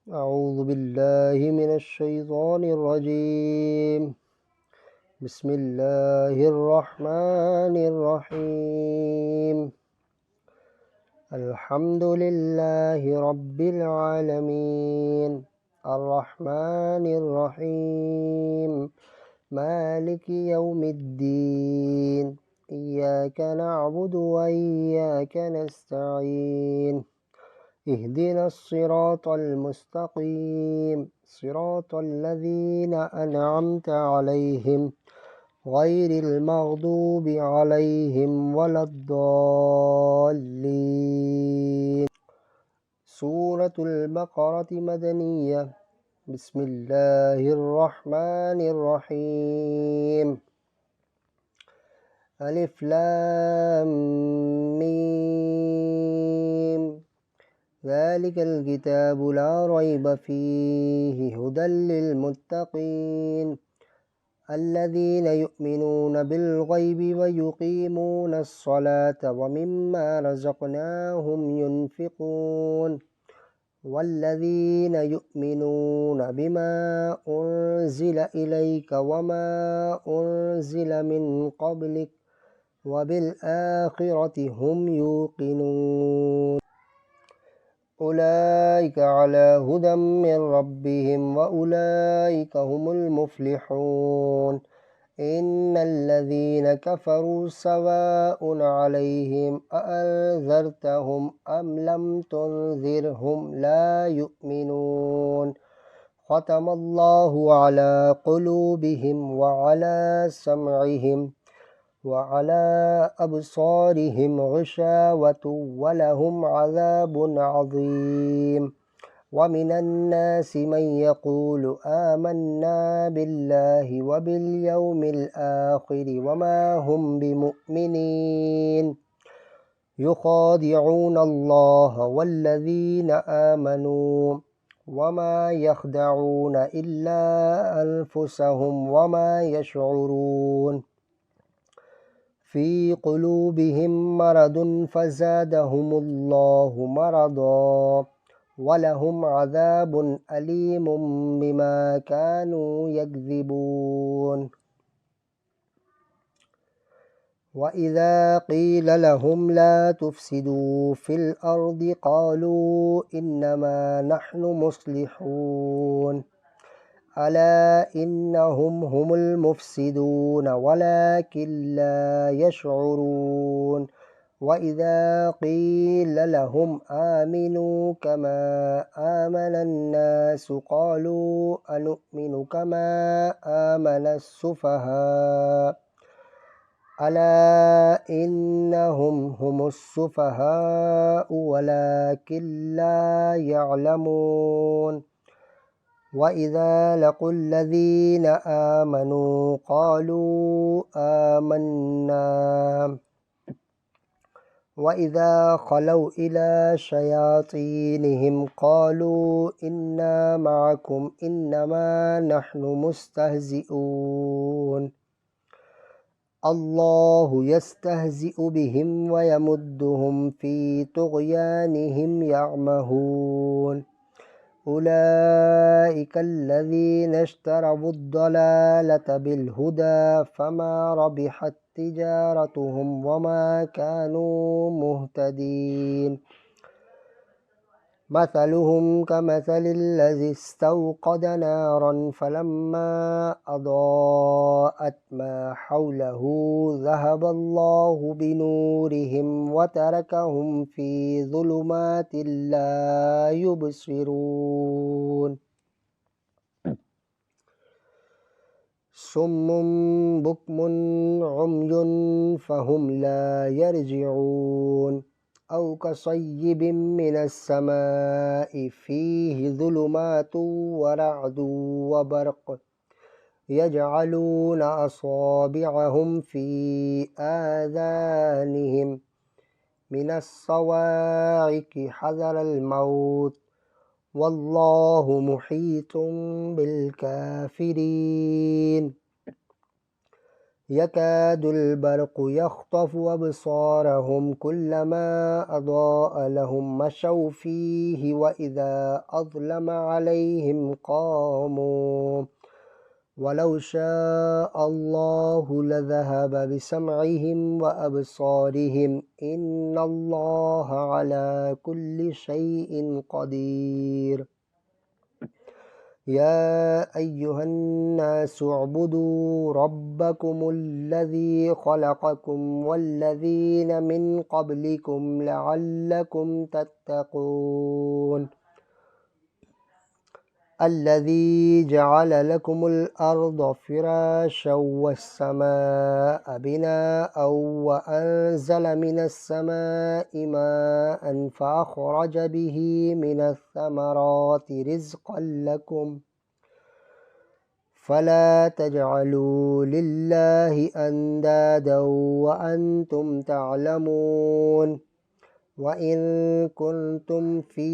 أعوذ بالله من الشيطان الرجيم. بسم الله الرحمن الرحيم. الحمد لله رب العالمين الرحمن الرحيم مالك يوم الدين إياك نعبد وإياك نستعين اهدنا الصراط المستقيم صراط الذين أنعمت عليهم غير المغضوب عليهم ولا الضالين. سورة البقرة مدنية. بسم الله الرحمن الرحيم. ألف لام ميم. ذلك الكتاب لا ريب فيه هدى للمتقين الذين يؤمنون بالغيب ويقيمون الصلاة ومما رزقناهم ينفقون والذين يؤمنون بما أنزل إليك وما أنزل من قبلك وبالآخرة هم يوقنون أولئك على هدى من ربهم وأولئك هم المفلحون. إن الذين كفروا سواء عليهم أأنذرتهم أم لم تنذرهم لا يؤمنون. ختم الله على قلوبهم وعلى سمعهم وعلى أبصارهم غشاوة ولهم عذاب عظيم. ومن الناس من يقول آمنا بالله وباليوم الآخر وما هم بمؤمنين يخادعون الله والذين آمنوا وما يخدعون إلا أنفسهم وما يشعرون. في قلوبهم مرض فزادهم الله مرضا ولهم عذاب أليم بما كانوا يكذبون. وإذا قيل لهم لا تفسدوا في الأرض قالوا إنما نحن مصلحون ألا إنهم هم المفسدون ولكن لا يشعرون. وإذا قيل لهم آمنوا كما آمن الناس قالوا أنؤمن كما آمن السفهاء ألا إنهم هم السفهاء ولكن لا يعلمون. وإذا لقوا الذين آمنوا قالوا آمنا وإذا خلوا إلى شياطينهم قالوا إنا معكم إنما نحن مستهزئون الله يستهزئ بهم ويمدهم في طغيانهم يعمهون. أولئك الذين اشتروا الضلالة بالهدى فما ربحت تجارتهم وما كانوا مهتدين. مثلهم كمثل الذي استوقد نارا فلما أضاءت ما حوله ذهب الله بنورهم وتركهم في ظلمات لا يبصرون. صم بكم عمي فهم لا يرجعون أو كصيب من السماء فيه ظلمات ورعد وبرق يجعلون أصابعهم في آذانهم من الصواعق حذر الموت والله محيط بالكافرين. يكاد البرق يخطف أبصارهم كلما أضاء لهم مشوا فيه وإذا أظلم عليهم قاموا ولو شاء الله لذهب بسمعهم وأبصارهم إن الله على كل شيء قدير يا أيها الناس اعبدوا ربكم الذي خلقكم والذين من قبلكم لعلكم تتقون الذي جعل لكم الأرض فراشا والسماء بناء وأنزل من السماء ماء فأخرج به من الثمرات رزقا لكم فلا تجعلوا لله أندادا وأنتم تعلمون وإن كنتم في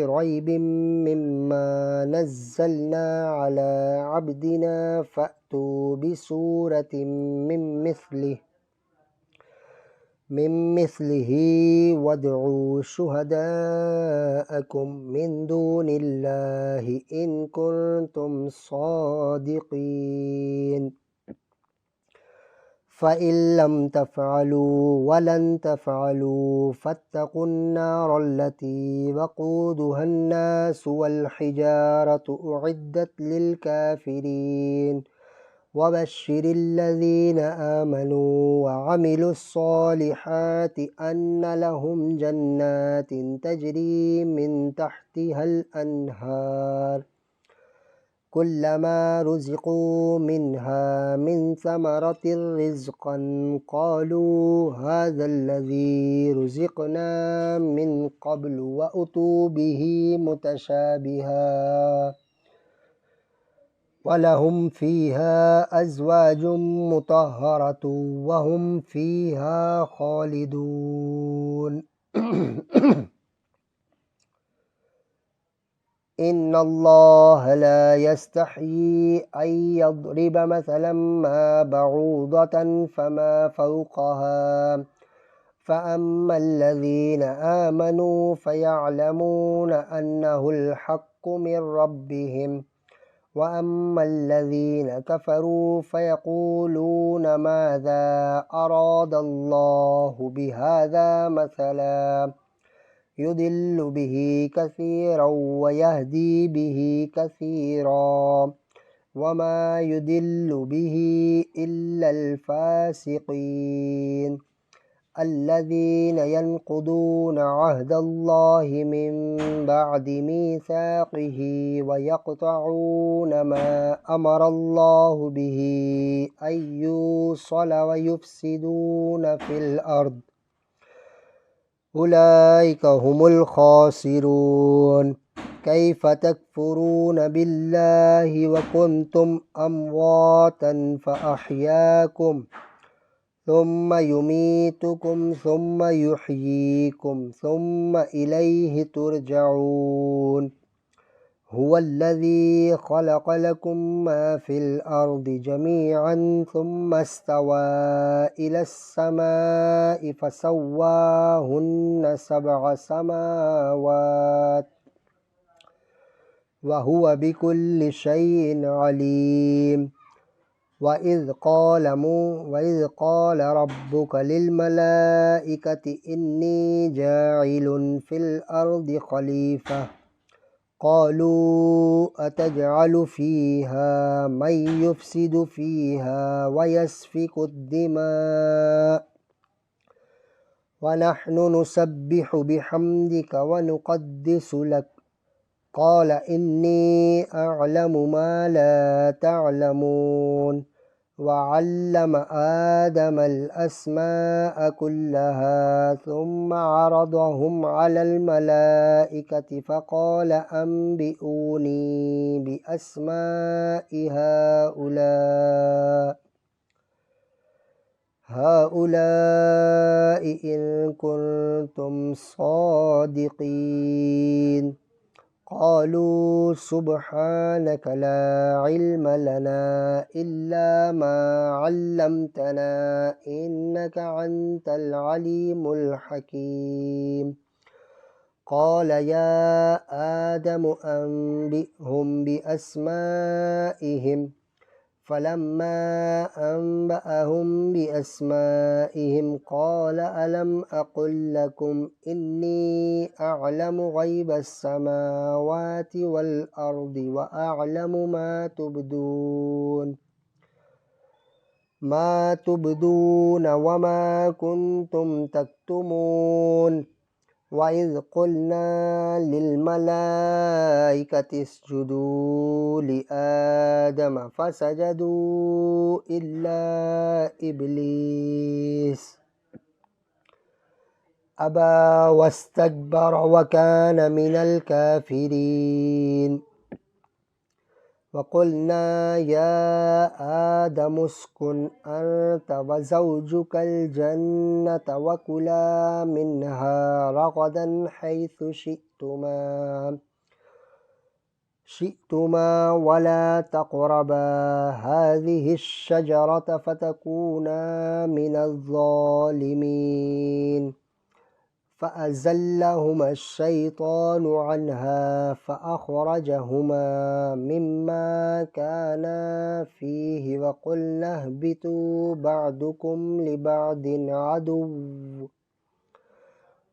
ريب مما نزلنا على عبدنا فأتوا بسورة من مثله وادعوا شهداءكم من دون الله إن كنتم صادقين فإن لم تفعلوا ولن تفعلوا فاتقوا النار التي وقودها الناس والحجارة أعدت للكافرين وبشر الذين آمنوا وعملوا الصالحات أن لهم جنات تجري من تحتها الأنهار كلما رزقوا منها من ثمرة رزقا قالوا هذا الذي رزقنا من قبل وأتوا به متشابها ولهم فيها أزواج مطهرة وهم فيها خالدون إن الله لا يستحيي أن يضرب مثلا ما بعوضة فما فوقها فأما الذين آمنوا فيعلمون أنه الحق من ربهم وأما الذين كفروا فيقولون ماذا أراد الله بهذا مثلا يضل به كثيرا ويهدي به كثيرا وما يضل به إلا الفاسقين الذين ينقضون عهد الله من بعد ميثاقه ويقطعون ما أمر الله به أن يوصل ويفسدون في الأرض أولئك هم الخاسرون كيف تكفرون بالله وكنتم أمواتا فأحياكم ثم يميتكم ثم يحييكم ثم إليه ترجعون هو الذي خلق لكم ما في الأرض جميعا ثم استوى إلى السماء فسواهن 7 سماوات وهو بكل شيء عليم وإذ قال ربك للملائكة إني جاعل في الأرض خليفة قالوا أتجعل فيها من يفسد فيها ويسفك الدماء ونحن نسبح بحمدك ونقدس لك قال إني أعلم ما لا تعلمون وعلم آدم الأسماء كلها ثم عرضهم على الملائكة فقال أنبئوني بأسماء هؤلاء إن كنتم صادقين قالوا سبحانك لا علم لنا إلا ما علمتنا إنك أنت العليم الحكيم قال يا آدم أنبئهم بأسمائهم فلما أنبأهم بأسمائهم قال ألم أقل لكم إني أعلم غيب السماوات والأرض وأعلم ما تبدون وما كنتم تكتمون وإذ قلنا للملائكة اسجدوا لآدم فسجدوا إلا إبليس أبى واستكبر وكان من الكافرين وقلنا يا آدم اسكن أنت وزوجك الجنة وكلا منها رغدا حيث شئتما ولا تقربا هذه الشجرة فتكونا من الظالمين فأزلهما الشيطان عنها فأخرجهما مما كانا فيه وقلنا اهبطوا بعضكم لبعض عدو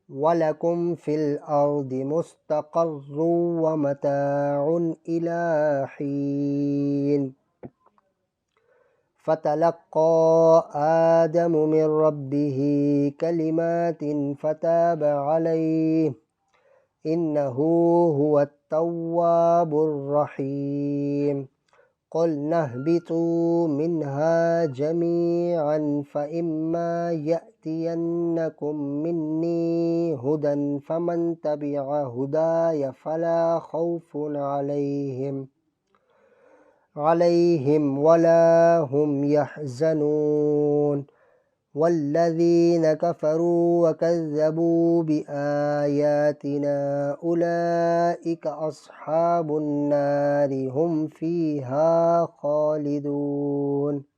ولكم في الأرض مستقر ومتاع إلى حين فتلقى آدم من ربه كلمات فتاب عليه إنه هو التواب الرحيم قلنا اهبطوا منها جميعا فإما يأتينكم مني هدى فمن تبع هداي فلا خوف عليهم ولا هم يحزنون والذين كفروا وكذبوا بآياتنا أولئك أصحاب النار هم فيها خالدون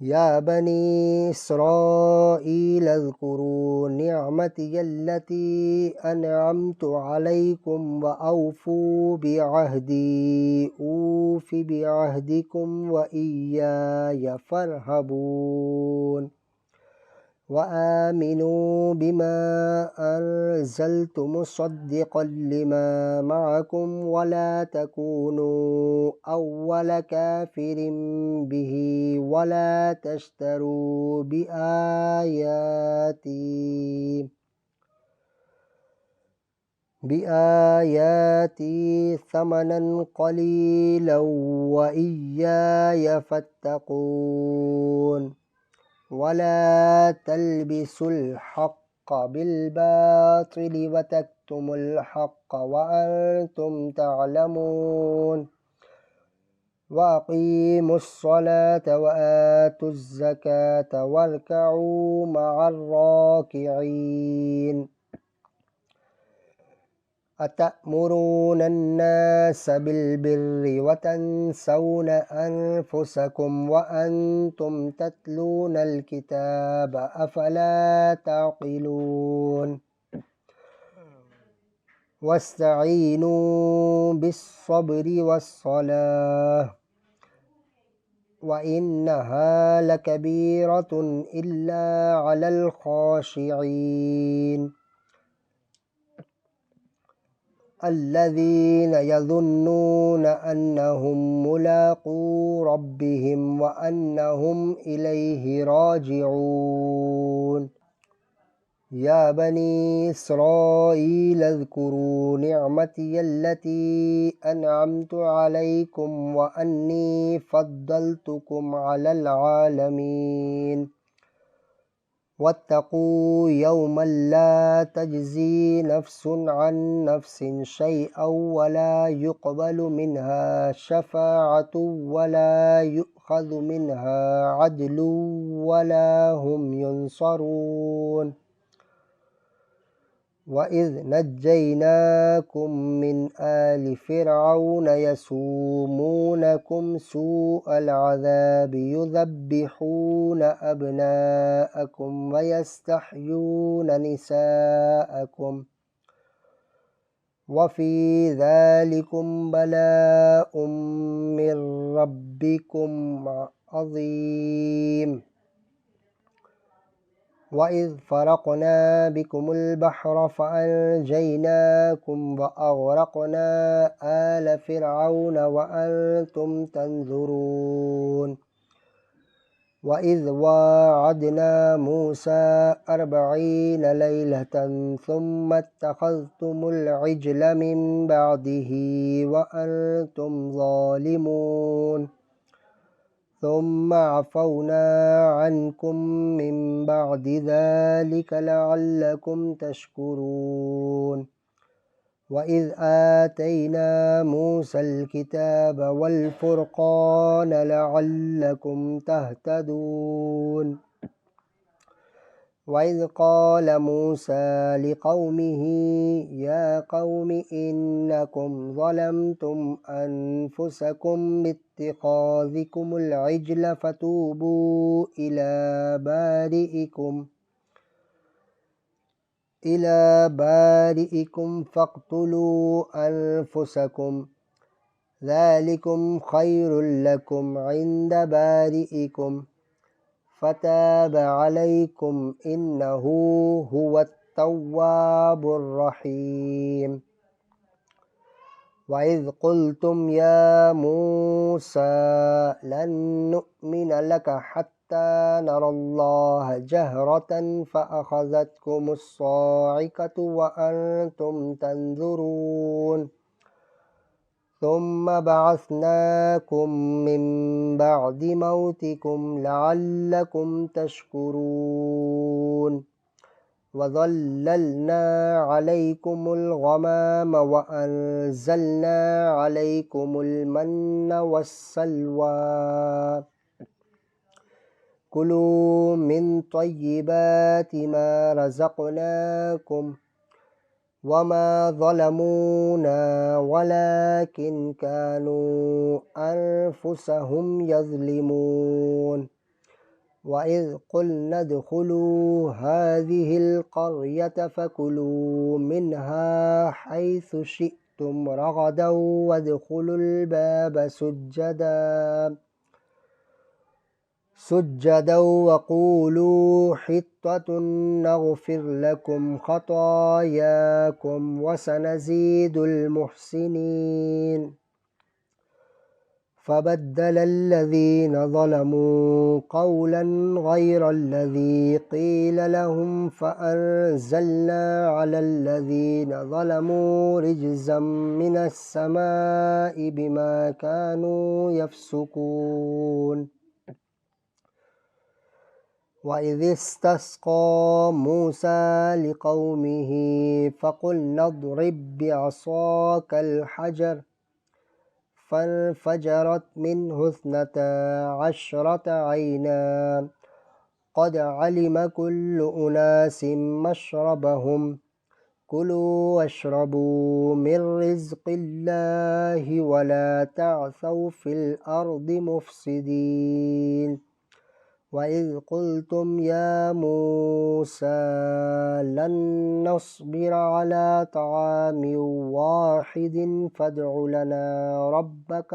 يا بني إسرائيل اذكروا نعمتي التي أنعمت عليكم وأوفوا بعهدي أوف بعهدكم وإياي فارهبون وآمنوا بما أنزلت مصدقا لما معكم ولا تكونوا أول كافر به ولا تشتروا بآياتي ثمنا قليلا وإياي فاتقون ولا تلبسوا الحق بالباطل وتكتموا الحق وأنتم تعلمون وأقيموا الصلاة وآتوا الزكاة واركعوا مع الراكعين أتأمرون الناس بالبر وتنسون أنفسكم وأنتم تتلون الكتاب أفلا تعقلون واستعينوا بالصبر والصلاة وإنها لكبيرة إلا على الخاشعين الذين يظنون أنهم ملاقو ربهم وأنهم إليه راجعون يا بني إسرائيل اذكروا نعمتي التي أنعمت عليكم وأني فضلتكم على العالمين واتقوا يوما لا تجزي نفس عن نفس شيئا ولا يقبل منها شفاعة ولا يؤخذ منها عدل ولا هم ينصرون وإذ نجيناكم من آل فرعون يسومونكم سوء العذاب يذبحون أبناءكم ويستحيون نساءكم وفي ذلكم بلاء من ربكم عظيم وإذ فرقنا بكم البحر فأنجيناكم وأغرقنا آل فرعون وأنتم تنظرون وإذ واعدنا موسى 40 ليلة ثم اتخذتم العجل من بعده وأنتم ظالمون ثم عفونا عنكم من بعد ذلك لعلكم تشكرون وإذ آتينا موسى الكتاب والفرقان لعلكم تهتدون وإذ قال موسى لقومه يا قوم إنكم ظلمتم أنفسكم باتخاذكم العجل فتوبوا إلى بارئكم فاقتلوا أنفسكم ذلكم خير لكم عند بارئكم فتاب عليكم إنه هو التواب الرحيم وإذ قلتم يا موسى لن نؤمن لك حتى نرى الله جهرة فأخذتكم الصاعقة وأنتم تنظرون ثم بعثناكم من بعد موتكم لعلكم تشكرون وظللنا عليكم الغمام وأنزلنا عليكم المن والسلوى كلوا من طيبات ما رزقناكم وما ظلمونا ولكن كانوا أنفسهم يظلمون وإذ قلنا ادخلوا هذه القرية فكلوا منها حيث شئتم رغدا وادخلوا الباب سجدا وقولوا حطة نغفر لكم خطاياكم وسنزيد المحسنين فبدل الذين ظلموا قولا غير الذي قيل لهم فأنزلنا على الذين ظلموا رجزا من السماء بما كانوا يفسقون وإذ استسقى موسى لقومه فقلنا اضرب بعصاك الحجر فانفجرت منه 12 عينا قد علم كل أناس مشربهم كلوا واشربوا من رزق الله ولا تعثوا في الأرض مفسدين وإذ قلتم يا موسى لن نصبر على طعام واحد فادع لنا ربك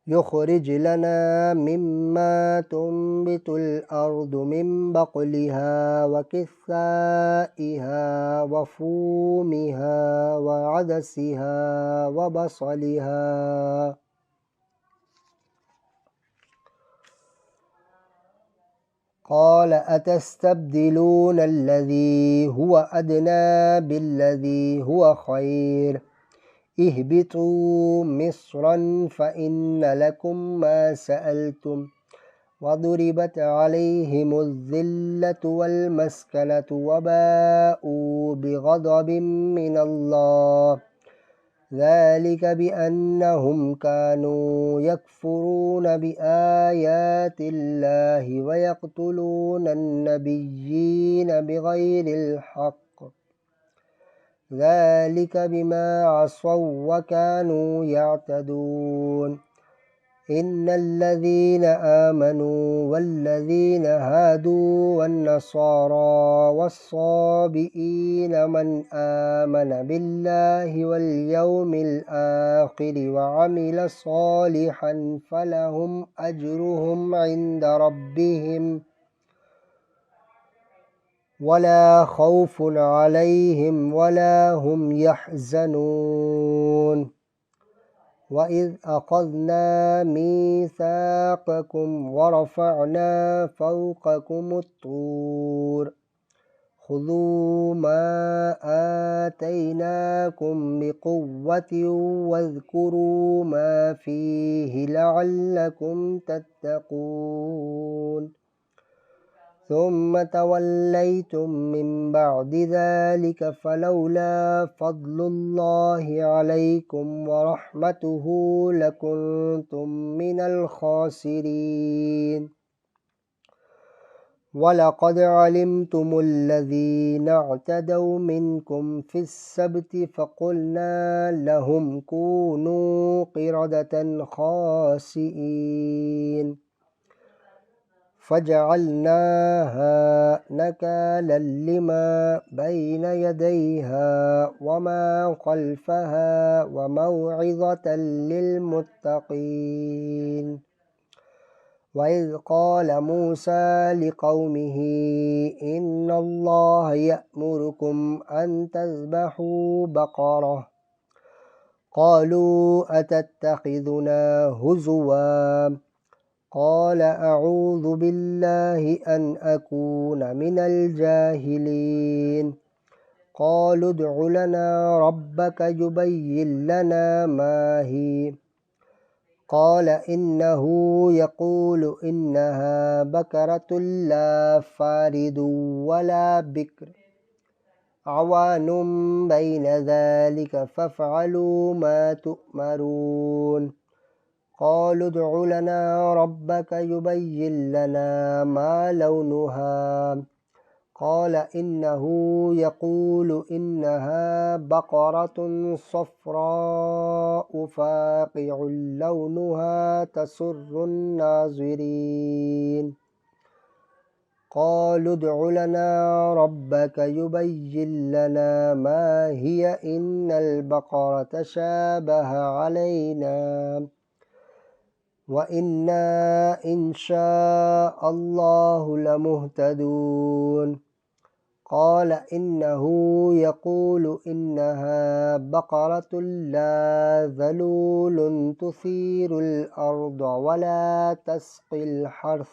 يخرج لنا مما تنبت الأرض من بقلها وكثائها وفومها وعدسها وبصلها قال أتستبدلون الذي هو أدنى بالذي هو خير اهبطوا مصرا فإن لكم ما سألتم وضربت عليهم الذلة والمسكنة وباءوا بغضب من الله ذلك بأنهم كانوا يكفرون بآيات الله ويقتلون النبيين بغير الحق ذلك بما عصوا وكانوا يعتدون إن الذين آمنوا والذين هادوا والنصارى والصابئين من آمن بالله واليوم الآخر وعمل صالحا فلهم أجرهم عند ربهم ولا خوف عليهم ولا هم يحزنون وإذ أخذنا ميثاقكم ورفعنا فوقكم الطور خذوا ما آتيناكم بقوة واذكروا ما فيه لعلكم تتقون ثم توليتم من بعد ذلك فلولا فضل الله عليكم ورحمته لكنتم من الخاسرين ولقد علمتم الذين اعتدوا منكم في السبت فقلنا لهم كونوا قردة خاسئين فجعلناها نكالا لما بين يديها وما خلفها وموعظة للمتقين وإذ قال موسى لقومه إن الله يأمركم أن تذبحوا بقرة قالوا أتتخذنا هزوا قال أعوذ بالله أن أكون من الجاهلين قالوا ادع لنا ربك يبين لنا ما هي قال إنه يقول إنها بكرة لا فارض ولا بكر عوان بين ذلك فافعلوا ما تؤمرون قالوا ادع لنا ربك يبين لنا ما لونها قال إنه يقول إنها بقرة صفراء فاقع لونها تسر الناظرين قالوا ادع لنا ربك يبين لنا ما هي إن البقرة شابه علينا وإنا إن شاء الله لمهتدون قال إنه يقول إنها بقرة لا ذلول تثير الأرض ولا تسقي الحرث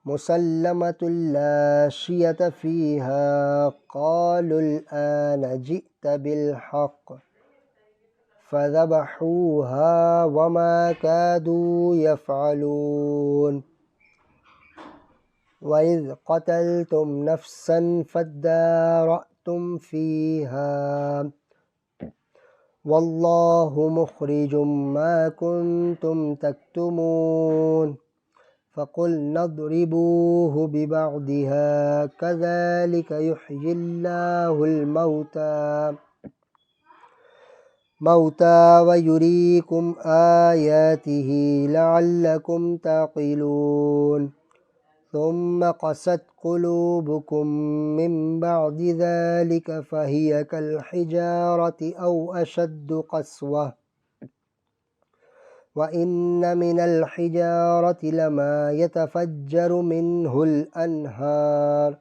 مسلمة لا شية فيها قالوا الآن جئت بالحق فذبحوها وما كادوا يفعلون وإذ قتلتم نفسا فادارأتم فيها والله مخرج ما كنتم تكتمون فقلنا اضربوه ببعضها كذلك يحيي الله الموتى ويريكم آياته لعلكم تعقلون ثم قست قلوبكم من بعد ذلك فهي كالحجارة أو أشد قسوة وإن من الحجارة لما يتفجر منه الأنهار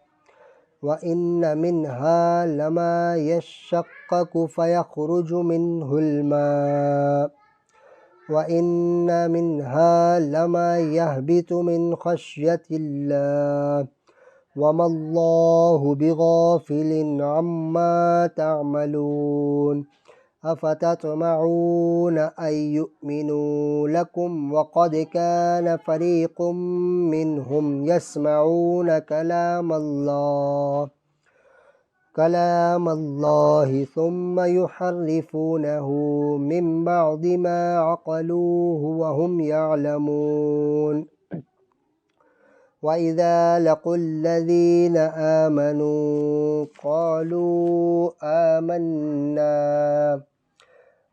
وإن منها لما يشقق فيخرج منه الماء وإن منها لما يهبط من خشية الله وما الله بغافل عما تعملون أفتطمعون أن يؤمنوا لكم وقد كان فريق منهم يسمعون كلام كلام الله ثم يحرفونه من بعد ما عقلوه وهم يعلمون وإذا لقوا الذين آمنوا قالوا آمنا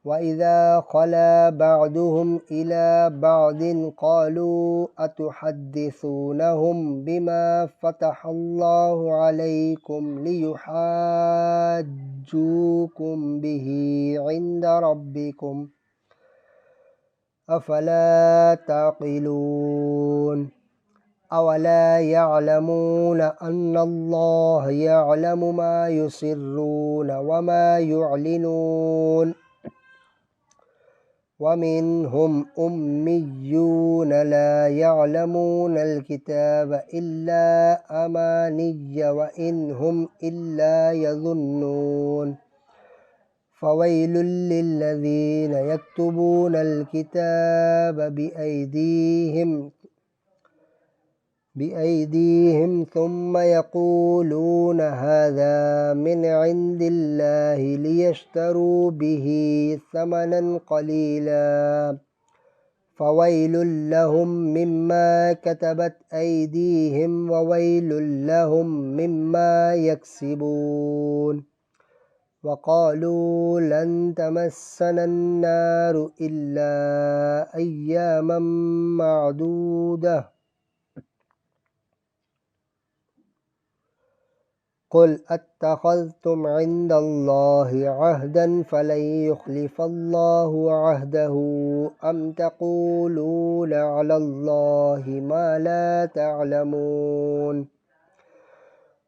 وإذا خلا بعضهم إلى بعض قالوا أتحدثونهم بما فتح الله عليكم ليحاجوكم به عند ربكم أفلا تعقلون أولا يعلمون أن الله يعلم ما يسرون وما يعلنون ومنهم أميون لا يعلمون الكتاب إلا أماني وإن هم إلا يظنون فويل للذين يكتبون الكتاب بأيديهم ثم يقولون هذا من عند الله ليشتروا به ثمنا قليلا فويل لهم مما كتبت أيديهم وويل لهم مما يكسبون وقالوا لن تمسنا النار إلا أياما معدودة قل أتخذتم عند الله عهدا فلن يخلف الله عهده أم تقولون على الله ما لا تعلمون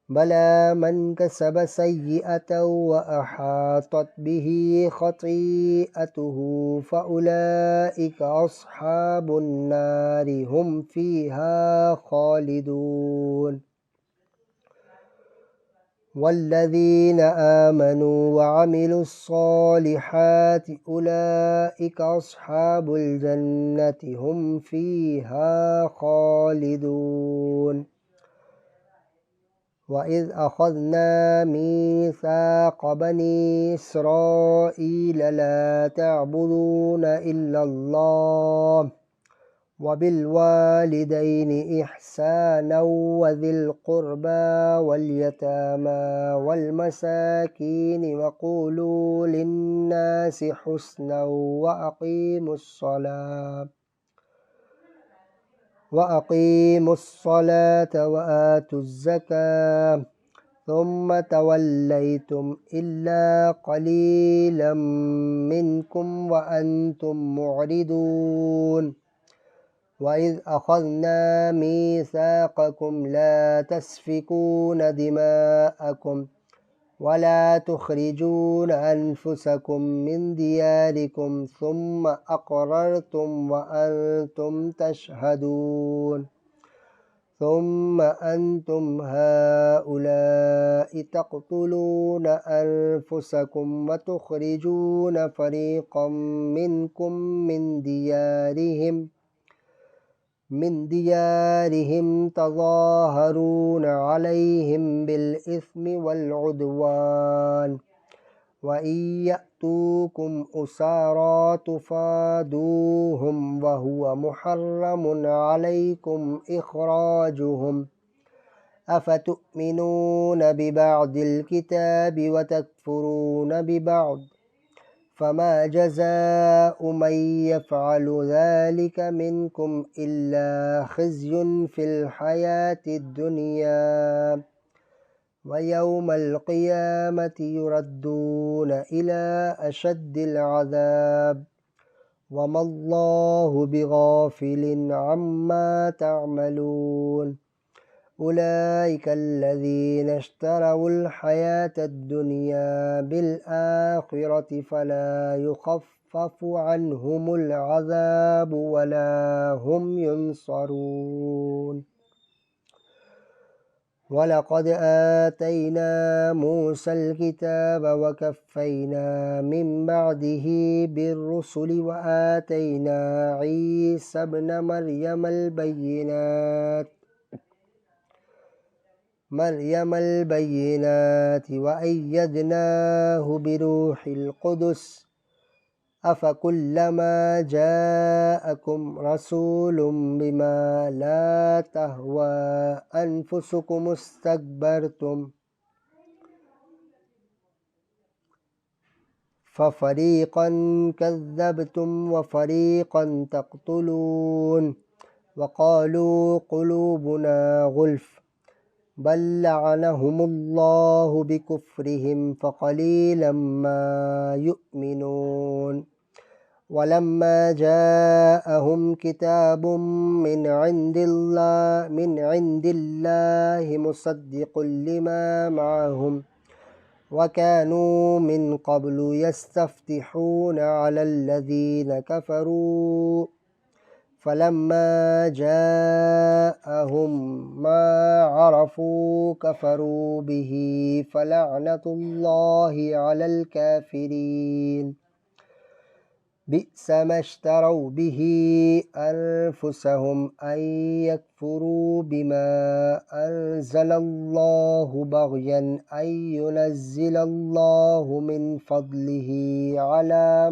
بلى من كسب سيئة وأحاطت به خطيئته فأولئك أصحاب النار هم فيها خالدون والذين آمنوا وعملوا الصالحات أولئك أصحاب الجنة هم فيها خالدون وإذ أخذنا ميثاق بني إسرائيل لا تعبدون إلا الله وبالوالدين إحسانا وذي القربى واليتامى والمساكين وقولوا للناس حسنا وأقيموا الصلاة وآتوا الزكاة ثم توليتم إلا قليلا منكم وأنتم معرضون وإذ أخذنا ميثاقكم لا تسفكون دماءكم ولا تخرجون أنفسكم من دياركم ثم أقررتم وأنتم تشهدون ثم أنتم هؤلاء تقتلون أنفسكم وتخرجون فريقا منكم من ديارهم تظاهرون عليهم بالإثم والعدوان وإن يأتوكم أسارى تفادوهم وهو محرم عليكم إخراجهم أفتؤمنون ببعض الكتاب وتكفرون ببعض فما جزاء من يفعل ذلك منكم إلا خزي في الحياة الدنيا ويوم القيامة يردون إلى أشد العذاب وما الله بغافل عما تعملون أولئك الذين اشتروا الحياة الدنيا بالآخرة فلا يخفف عنهم العذاب ولا هم ينصرون ولقد آتينا موسى الكتاب وكفينا من بعده بالرسل وآتينا عيسى ابن مريم البينات مريم البينات وأيدناه بروح القدس أفكلما جاءكم رسول بما لا تهوى أنفسكم استكبرتم ففريقا كذبتم وفريقا تقتلون وقالوا قلوبنا غلف بل لعنهم الله بكفرهم فقليلا ما يؤمنون ولما جاءهم كتاب من عند الله مصدق لما معهم وكانوا من قبل يستفتحون على الذين كفروا فلما جاءهم ما عرفوا كفروا به فلعنة الله على الكافرين بئس ما اشتروا به أنفسهم أن يكفروا بما أنزل الله بغيا أن ينزل الله من فضله على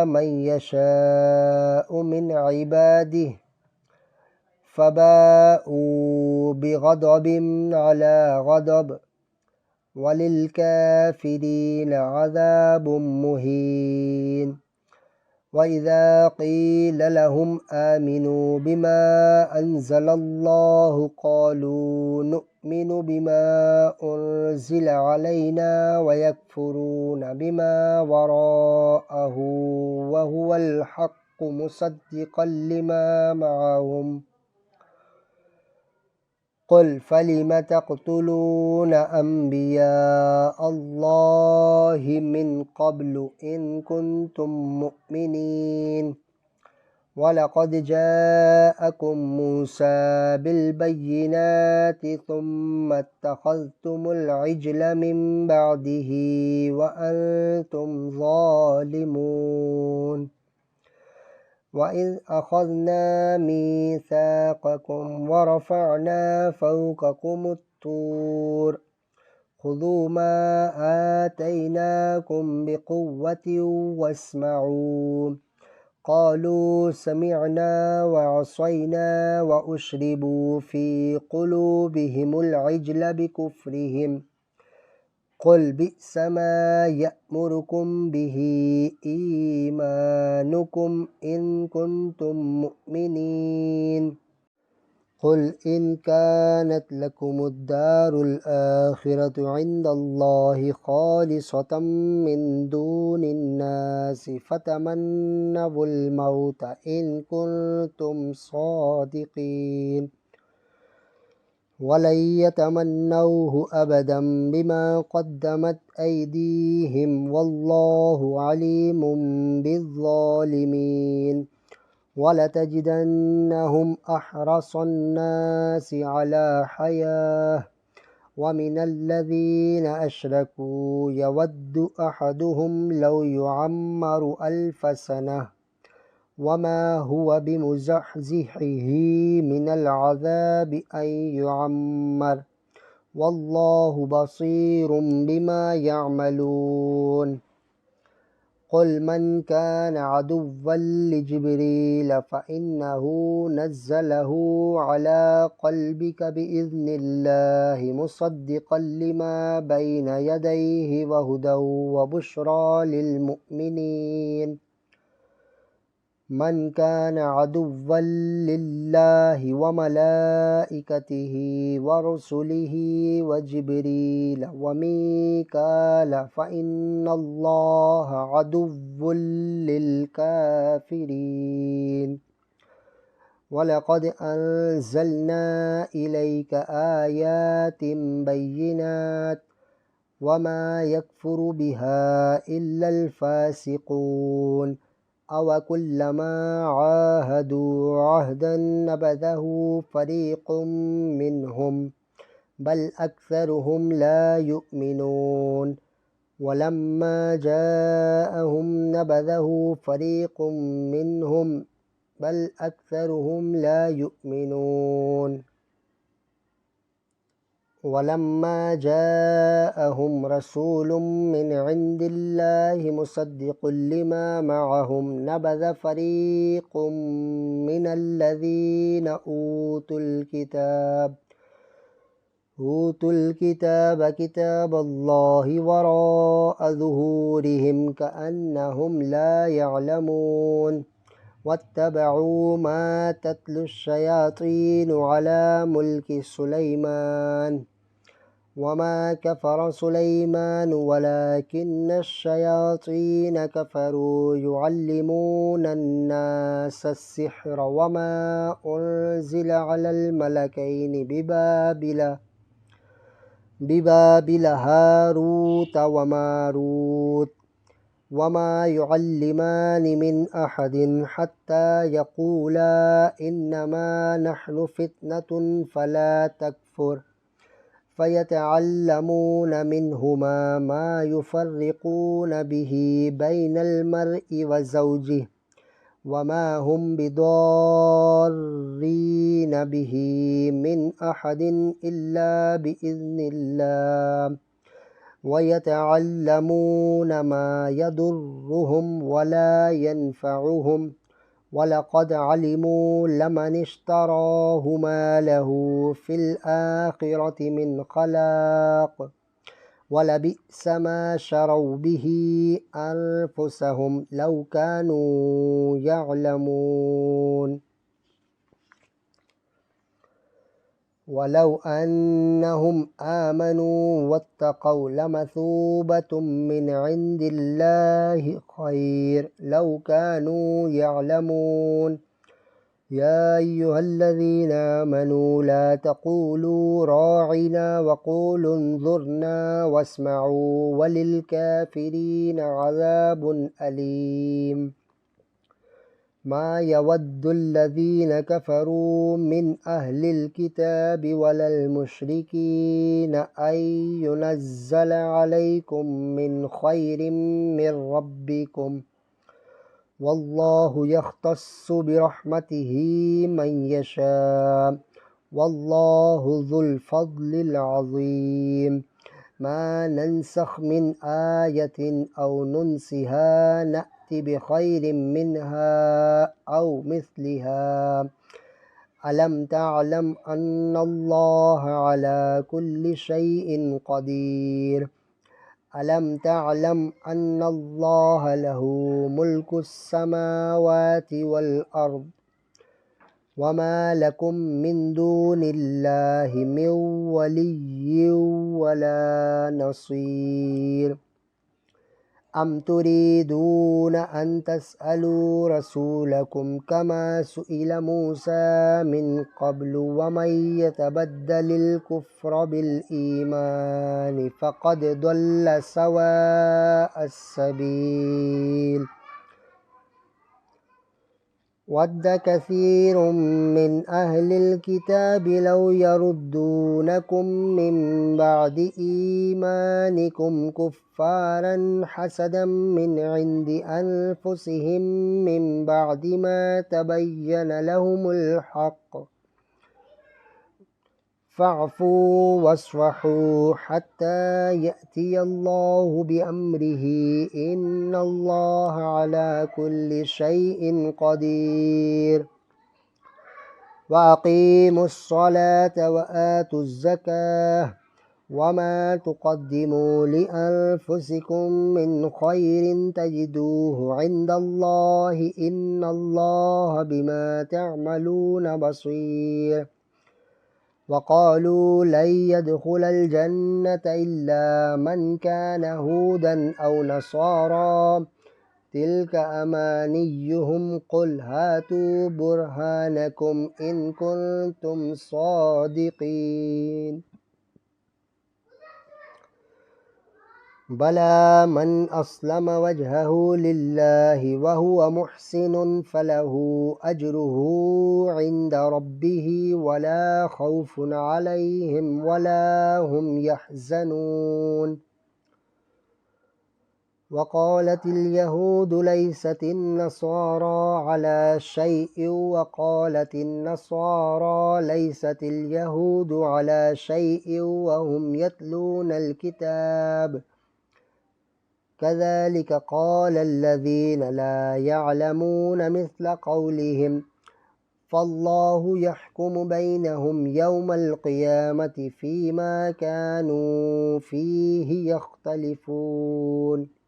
من يشاء من عباده فباءوا بغضب على غضب وللكافرين عذاب مهين وإذا قيل لهم آمنوا بما أنزل الله قالوا نؤمن بما أنزل علينا ويكفرون بما وراءه وهو الحق مصدقا لما معهم قل فلم تقتلون أنبياء الله من قبل إن كنتم مؤمنين ولقد جاءكم موسى بالبينات ثم اتخذتم العجل من بعده وأنتم ظالمون وإذ أخذنا ميثاقكم ورفعنا فوقكم الطور خذوا ما آتيناكم بقوة واسمعوا قالوا سمعنا وعصينا وأشربوا في قلوبهم العجل بكفرهم قل بئس ما يأمركم به إيمانكم إن كنتم مؤمنين قل إن كانت لكم الدار الآخرة عند الله خالصة من دون الناس فتمنوا الموت إن كنتم صادقين ولن يتمنوه أبدا بما قدمت أيديهم والله عليم بالظالمين ولتجدنهم أحرص الناس على حياة ومن الذين أشركوا يود أحدهم لو يعمر 1000 سنة وما هو بمزحزحه من العذاب أن يعمر والله بصير بما يعملون قل من كان عدوا لجبريل فإنه نزله على قلبك بإذن الله مصدقا لما بين يديه وهدى وبشرى للمؤمنين من كان عدوا لله وملائكته ورسله وجبريل وميكال فإن الله عدو للكافرين ولقد أنزلنا إليك آيات بينات وما يكفر بها إلا الفاسقون أو كلما عاهدوا عهدا نبذه فريق منهم بل أكثرهم لا يؤمنون ولما جاءهم نبذه فريق منهم بل أكثرهم لا يؤمنون ولما جاءهم رسول من عند الله مصدق لما معهم نبذ فريق من الذين أوتوا الكتاب كتاب الله وراء ظهورهم كأنهم لا يعلمون واتبعوا ما تتلو الشياطين على ملك سليمان وما كفر سليمان ولكن الشياطين كفروا يعلمون الناس السحر وما أنزل على الملكين ببابل هاروت وماروت وما يعلمان من أحد حتى يقولا إنما نحن فتنة فلا تكفر فيتعلمون منهما ما يفرقون به بين المرء وزوجه وما هم بضارين به من أحد إلا بإذن الله ويتعلمون ما يضرهم ولا ينفعهم ولقد علموا لمن اشتراه ما له في الآخرة من خلاق ولبئس ما شروا به أنفسهم لو كانوا يعلمون ولو أنهم آمنوا واتقوا لمثوبة من عند الله خير لو كانوا يعلمون يا أيها الذين آمنوا لا تقولوا راعنا وقولوا انظرنا واسمعوا وللكافرين عذاب أليم ما يود الذين كفروا من أهل الكتاب ولا المشركين أن ينزل عليكم من خير من ربكم والله يختص برحمته من يشاء والله ذو الفضل العظيم ما ننسخ من آية أو ننسها نأتي بخير منها أو مثلها ألم تعلم أن الله على كل شيء قدير ألم تعلم أن الله له ملك السماوات والأرض وما لكم من دون الله من ولي ولا نصير أم تريدون أن تسألوا رسولكم كما سئل موسى من قبل ومن يتبدل الكفر بالإيمان فقد ضل سواء السبيل ود كثير من أهل الكتاب لو يردونكم من بعد إيمانكم كفارا حسدا من عند أنفسهم من بعد ما تبين لهم الحق فاعفوا واصفحوا حتى يأتي الله بأمره إن الله على كل شيء قدير وأقيموا الصلاة وآتوا الزكاة وما تقدموا لأنفسكم من خير تجدوه عند الله إن الله بما تعملون بصير وقالوا لن يدخل الجنة إلا من كان هودا أو نصارى تلك أمانيهم قل هاتوا برهانكم إن كنتم صادقين بلى من أسلم وجهه لله وهو محسن فله أجره عند ربه ولا خوف عليهم ولا هم يحزنون وقالت اليهود ليست النصارى على شيء وقالت النصارى ليست اليهود على شيء وهم يتلون الكتاب كذلك قال الذين لا يعلمون مثل قولهم فالله يحكم بينهم يوم القيامة فيما كانوا فيه يختلفون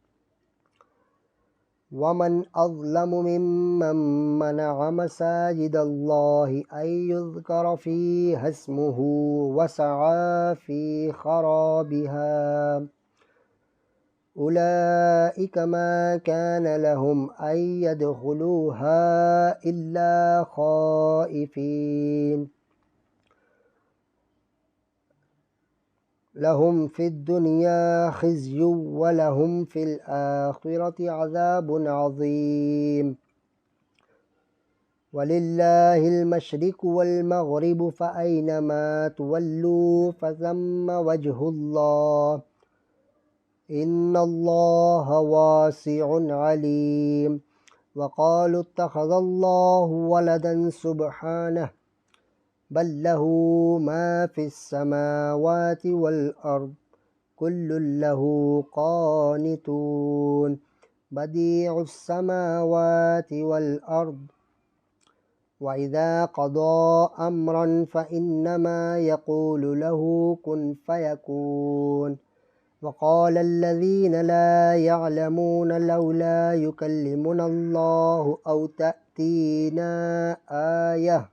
ومن أظلم ممن منع مساجد الله أن يذكر فيها اسمه وسعى في خرابها أولئك ما كان لهم أن يدخلوها إلا خائفين لهم في الدنيا خزي ولهم في الآخرة عذاب عظيم ولله المشرق والمغرب فأينما تولوا فثم وجه الله إن الله واسع عليم وقالوا اتخذ الله ولدا سبحانه بل له ما في السماوات والأرض كل له قانتون بديع السماوات والأرض وإذا قضى أمرا فإنما يقول له كن فيكون وقال الذين لا يعلمون لولا يكلمنا الله أو تأتينا آية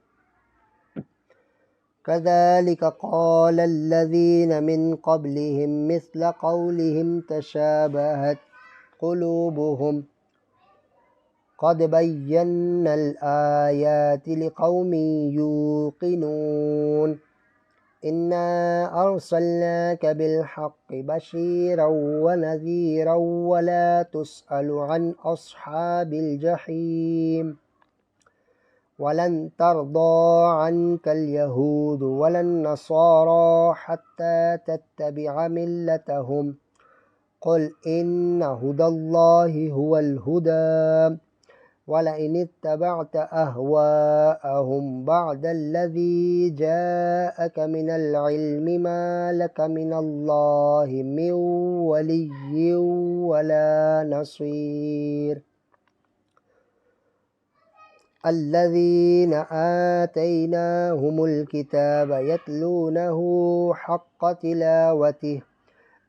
كذلك قال الذين من قبلهم مثل قولهم تشابهت قلوبهم قد بينا الآيات لقوم يوقنون إنا أرسلناك بالحق بشيرا ونذيرا ولا تسأل عن أصحاب الجحيم ولن ترضى عنك اليهود ولا النصارى حتى تتبع ملتهم قل إن هدى الله هو الهدى ولئن اتبعت أهواءهم بعد الذي جاءك من العلم ما لك من الله من ولي ولا نصير الذين آتيناهم الكتاب يتلونه حق تلاوته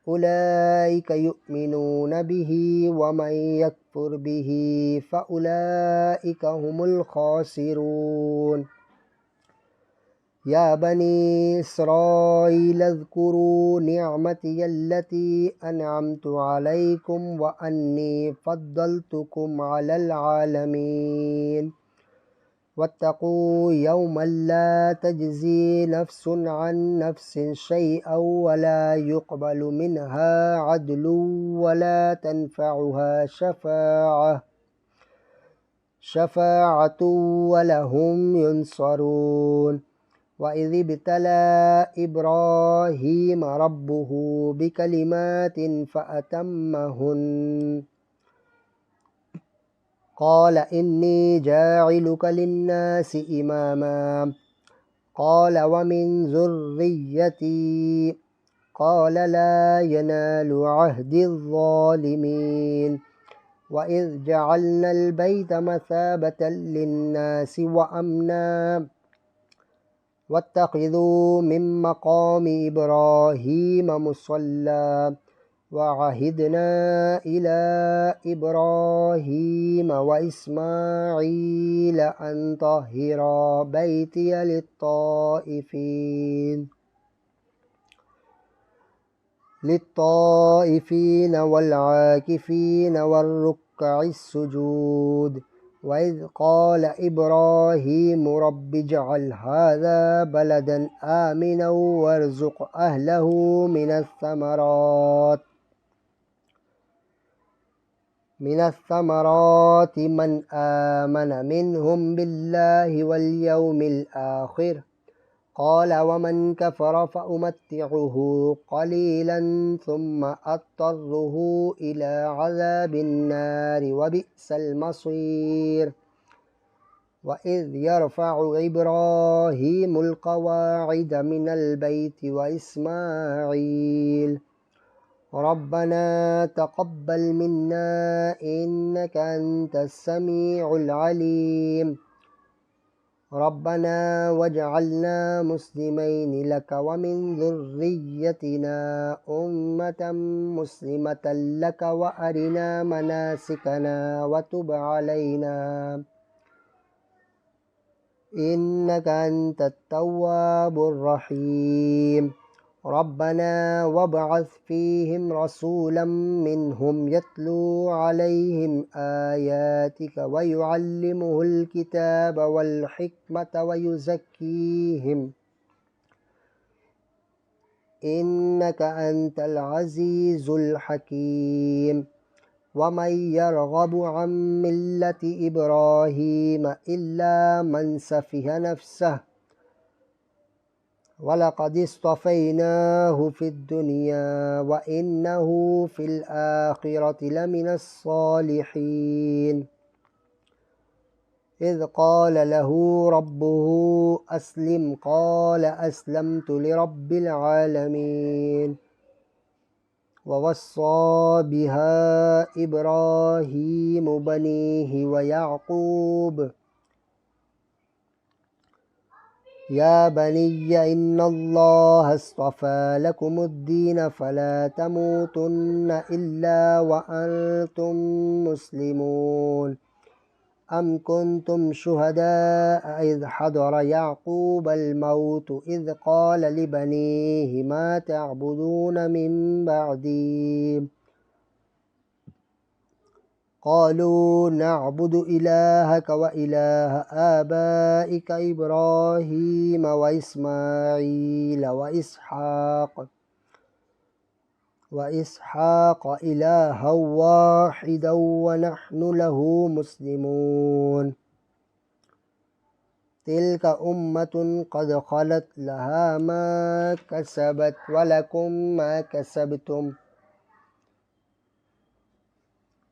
أولئك يؤمنون به ومن يكفر به فأولئك هم الخاسرون يا بني إسرائيل اذكروا نعمتي التي أنعمت عليكم وأني فضلتكم على العالمين واتقوا يوما لا تجزي نفس عن نفس شيئا ولا يقبل منها عدل ولا تنفعها شفاعة وهم ينصرون وإذ ابتلى إبراهيم ربه بكلمات فأتمهن قال إني جاعلك للناس إماما قال ومن ذريتي قال لا ينال عهد الظالمين وإذ جعلنا البيت مثابة للناس وأمنا واتخذوا من مقام إبراهيم مصلى وعهدنا إلى إبراهيم وإسماعيل أن طهرا بيتي للطائفين والعاكفين والركع السجود وإذ قال إبراهيم رب اجعل هذا بلدا آمنا وارزق أهله من الثمرات من آمن منهم بالله واليوم الآخر قال ومن كفر فأمتعه قليلا ثم أضطره إلى عذاب النار وبئس المصير وإذ يرفع إبراهيم القواعد من البيت وإسماعيل ربنا تقبل منا إنك أنت السميع العليم ربنا واجعلنا مسلمين لك ومن ذريتنا أمة مسلمة لك وأرنا مناسكنا وتب علينا إنك أنت التواب الرحيم ربنا وابعث فيهم رسولا منهم يتلو عليهم آياتك ويعلمه الكتاب والحكمة ويزكيهم إنك أنت العزيز الحكيم ومن يرغب عن ملة إبراهيم إلا من سفه نفسه ولقد اصطفيناه في الدنيا وإنه في الآخرة لمن الصالحين إذ قال له ربه أسلم قال أسلمت لرب العالمين ووصى بها إبراهيم بنيه ويعقوب يا بني إن الله اصطفى لكم الدين فلا تموتن إلا وأنتم مسلمون أم كنتم شهداء إذ حضر يعقوب الموت إذ قال لبنيه ما تعبدون من بعدي قالوا نعبد إلهك وإله آبائك إبراهيم وإسماعيل وإسحاق إلها واحدا ونحن له مسلمون تلك أمة قد خلت لها ما كسبت ولكم ما كسبتم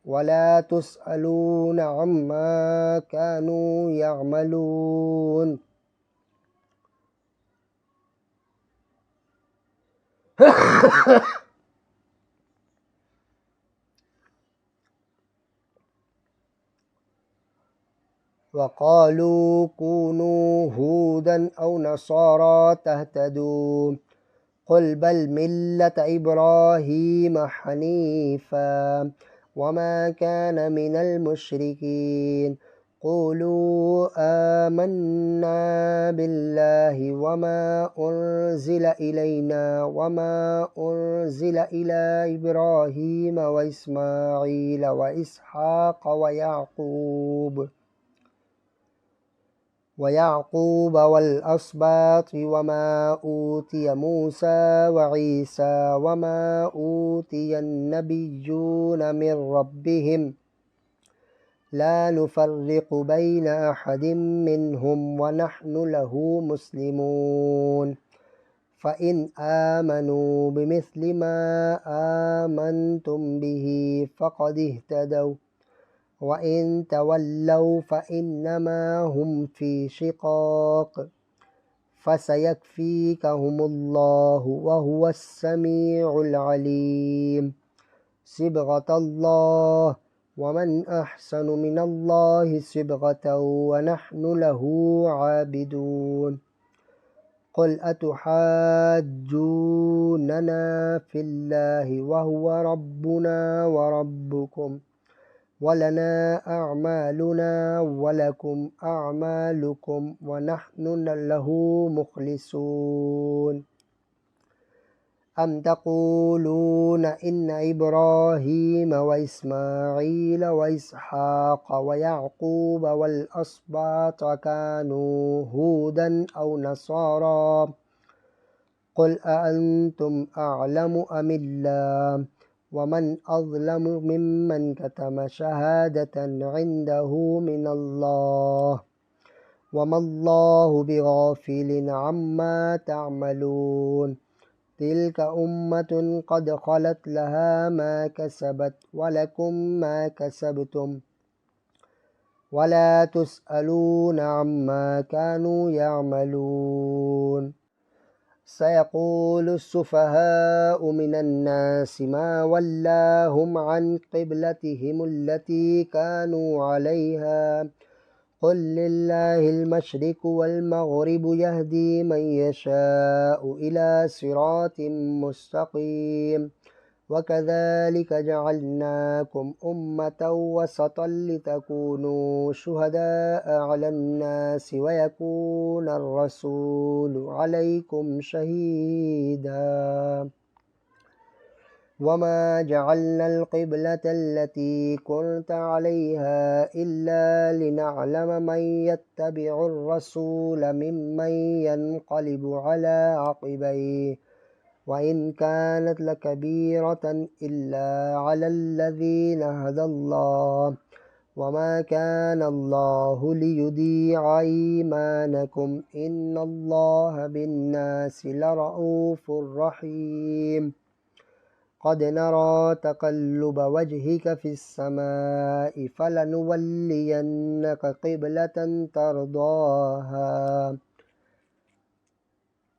ولا تسألون عما كانوا يعملون وقالوا كونوا هودا أو نصارى تهتدوا قل بل ملة إبراهيم حنيفا وما كان من المشركين قولوا آمنا بالله وما أنزل إلينا وما أنزل إلى إبراهيم وإسماعيل وإسحاق ويعقوب والأسباط وما أوتي موسى وعيسى وما أوتي النبيون من ربهم لا نفرق بين أحد منهم ونحن له مسلمون فإن آمنوا بمثل ما آمنتم به فقد اهتدوا وإن تولوا فإنما هم في شقاق فسيكفيكهم الله وهو السميع العليم صبغة الله ومن أحسن من الله صبغة ونحن له عابدون قل أتحاجوننا في الله وهو ربنا وربكم ولنا أعمالنا ولكم أعمالكم ونحن له مخلصون أم تقولون إن إبراهيم وإسماعيل وإسحاق ويعقوب والأسباط كانوا هودا أو نصارى قل أأنتم أعلم أم الله ومن أظلم ممن كتم شهادة عنده من الله وما الله بغافل عما تعملون تلك أمة قد خلت لها ما كسبت ولكم ما كسبتم ولا تسألون عما كانوا يعملون سيقول السفهاء من الناس ما ولاهم عن قبلتهم التي كانوا عليها قل لله المشرق والمغرب يهدي من يشاء إلى صراط مستقيم وكذلك جعلناكم أمة وسطا لتكونوا شهداء على الناس ويكون الرسول عليكم شهيدا وما جعلنا القبلة التي كنت عليها إلا لنعلم من يتبع الرسول ممن ينقلب على عقبيه وإن كانت لكبيرة إلا على الذين هدى الله وما كان الله ليضيع إيمانكم إن الله بالناس لرءوف رحيم قد نرى تقلب وجهك في السماء فلنولينك قبلة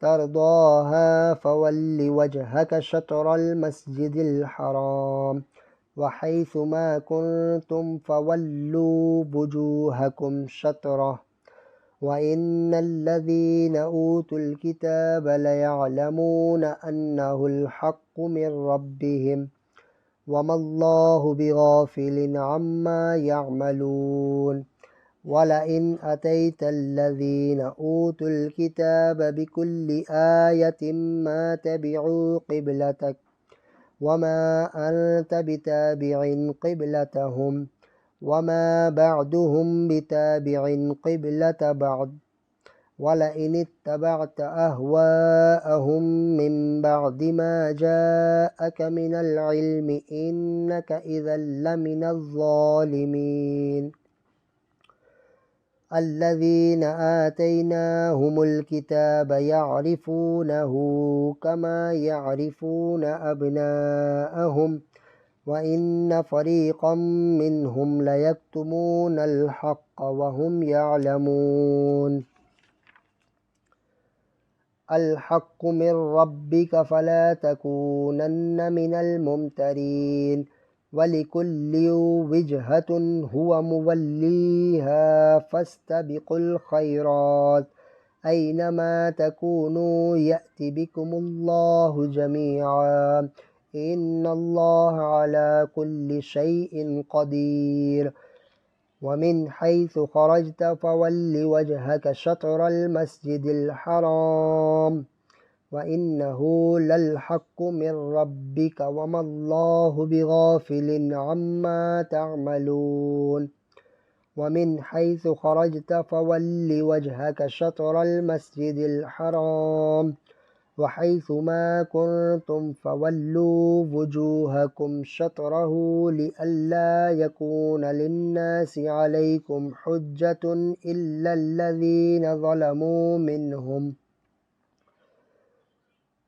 ترضاها فول وجهك شطر المسجد الحرام وحيث ما كنتم فولوا وجوهكم شطره وإن الذين أوتوا الكتاب ليعلمون أنه الحق من ربهم وما الله بغافل عما يعملون ولئن أتيت الذين أوتوا الكتاب بكل آية ما تبعوا قبلتك وما أنت بتابع قبلتهم وما بعدهم بتابع قبلة بعض ولئن اتبعت أهواءهم من بعد ما جاءك من العلم إنك إذا لمن الظالمين الذين آتيناهم الكتاب يعرفونه كما يعرفون أبناءهم وإن فريقا منهم ليكتمون الحق وهم يعلمون الحق من ربك فلا تكونن من الممترين ولكل وجهة هو موليها فاستبقوا الخيرات أينما تكونوا يأتي بكم الله جميعا إن الله على كل شيء قدير ومن حيث خرجت فول وجهك شطر المسجد الحرام وإنه للحق من ربك وما الله بغافل عما تعملون ومن حيث خرجت فول وجهك شطر المسجد الحرام وحيث ما كنتم فولوا وجوهكم شطره لئلا يكون للناس عليكم حجة إلا الذين ظلموا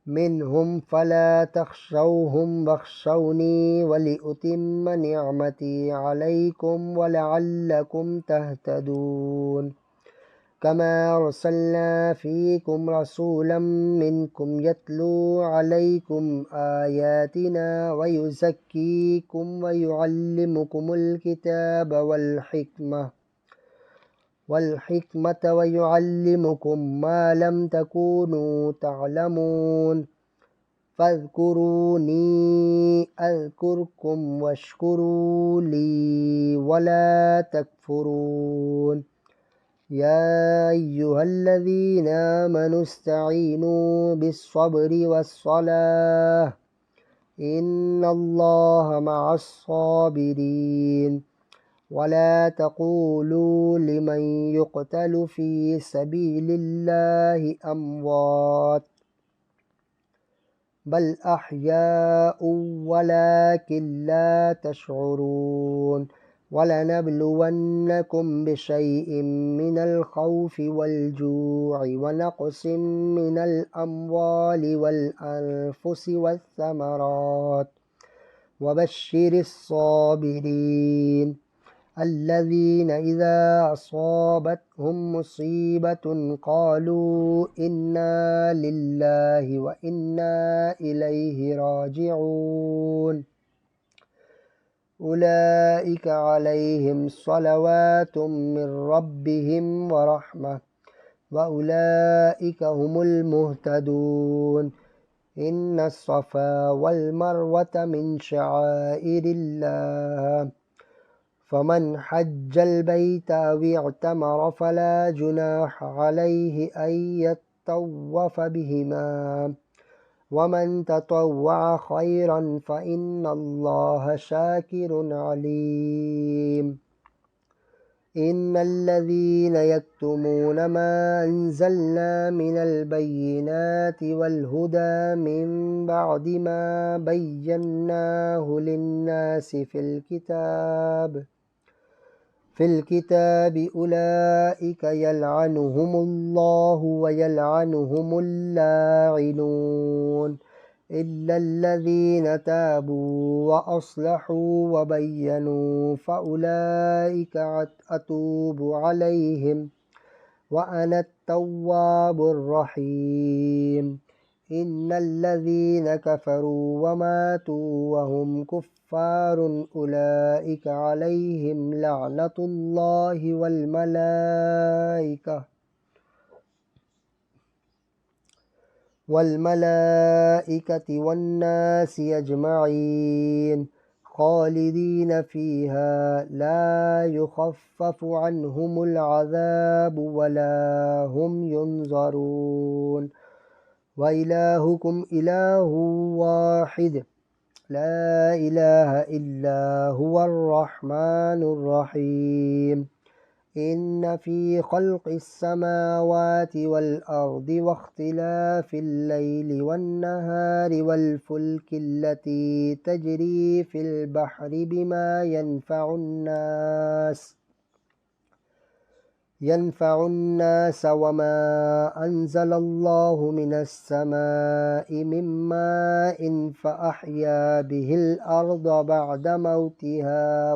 منهم فلا تخشوهم واخشوني ولأتم نعمتي عليكم ولعلكم تهتدون كما أرسلنا فيكم رسولا منكم يتلو عليكم آياتنا ويزكيكم ويعلمكم الكتاب والحكمة ويعلمكم ما لم تكونوا تعلمون فاذكروني أذكركم واشكروا لي ولا تكفرون يا أيها الذين آمنوا استعينوا بالصبر والصلاة إن الله مع الصابرين ولا تقولوا لمن يقتل في سبيل الله أموات بل أحياء ولكن لا تشعرون ولنبلونكم بشيء من الخوف والجوع ونقص من الأموال والأنفس والثمرات وبشر الصابرين الذين إذا أصابتهم مصيبة قالوا إنا لله وإنا إليه راجعون أولئك عليهم صلوات من ربهم ورحمة وأولئك هم المهتدون إن الصفا والمروة من شعائر الله فمن حج البيت أو اعتمر فلا جناح عليه أن يطوف بهما ومن تطوع خيرا فإن الله شاكر عليم إن الذين يكتمون ما أنزلنا من البينات والهدى من بعد ما بيناه للناس في الكتاب أولئك يلعنهم الله ويلعنهم اللاعنون إلا الذين تابوا وأصلحوا وبينوا فأولئك أتوب عليهم وأنا التواب الرحيم إن الذين كفروا وماتوا وهم كفار أولئك عليهم لعنة الله والملائكة والناس أجمعين خالدين فيها لا يخفف عنهم العذاب ولا هم ينظرون وإلهكم إله واحد لا إله إلا هو الرحمن الرحيم إن في خلق السماوات والأرض واختلاف الليل والنهار والفلك التي تجري في البحر بما ينفع الناس وما أنزل الله من السماء من ماء فأحيا به الأرض بعد موتها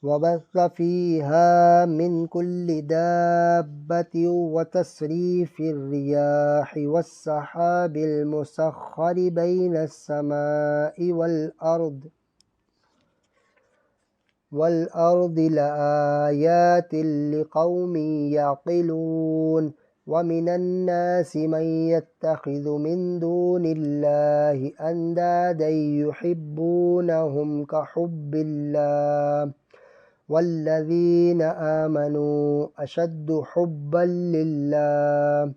وبث فيها من كل دابة وتصريف الرياح والسحاب المسخر بين السماء والأرض لآيات لقوم يعقلون ومن الناس من يتخذ من دون الله أندادا يحبونهم كحب الله والذين آمنوا أشد حبا لله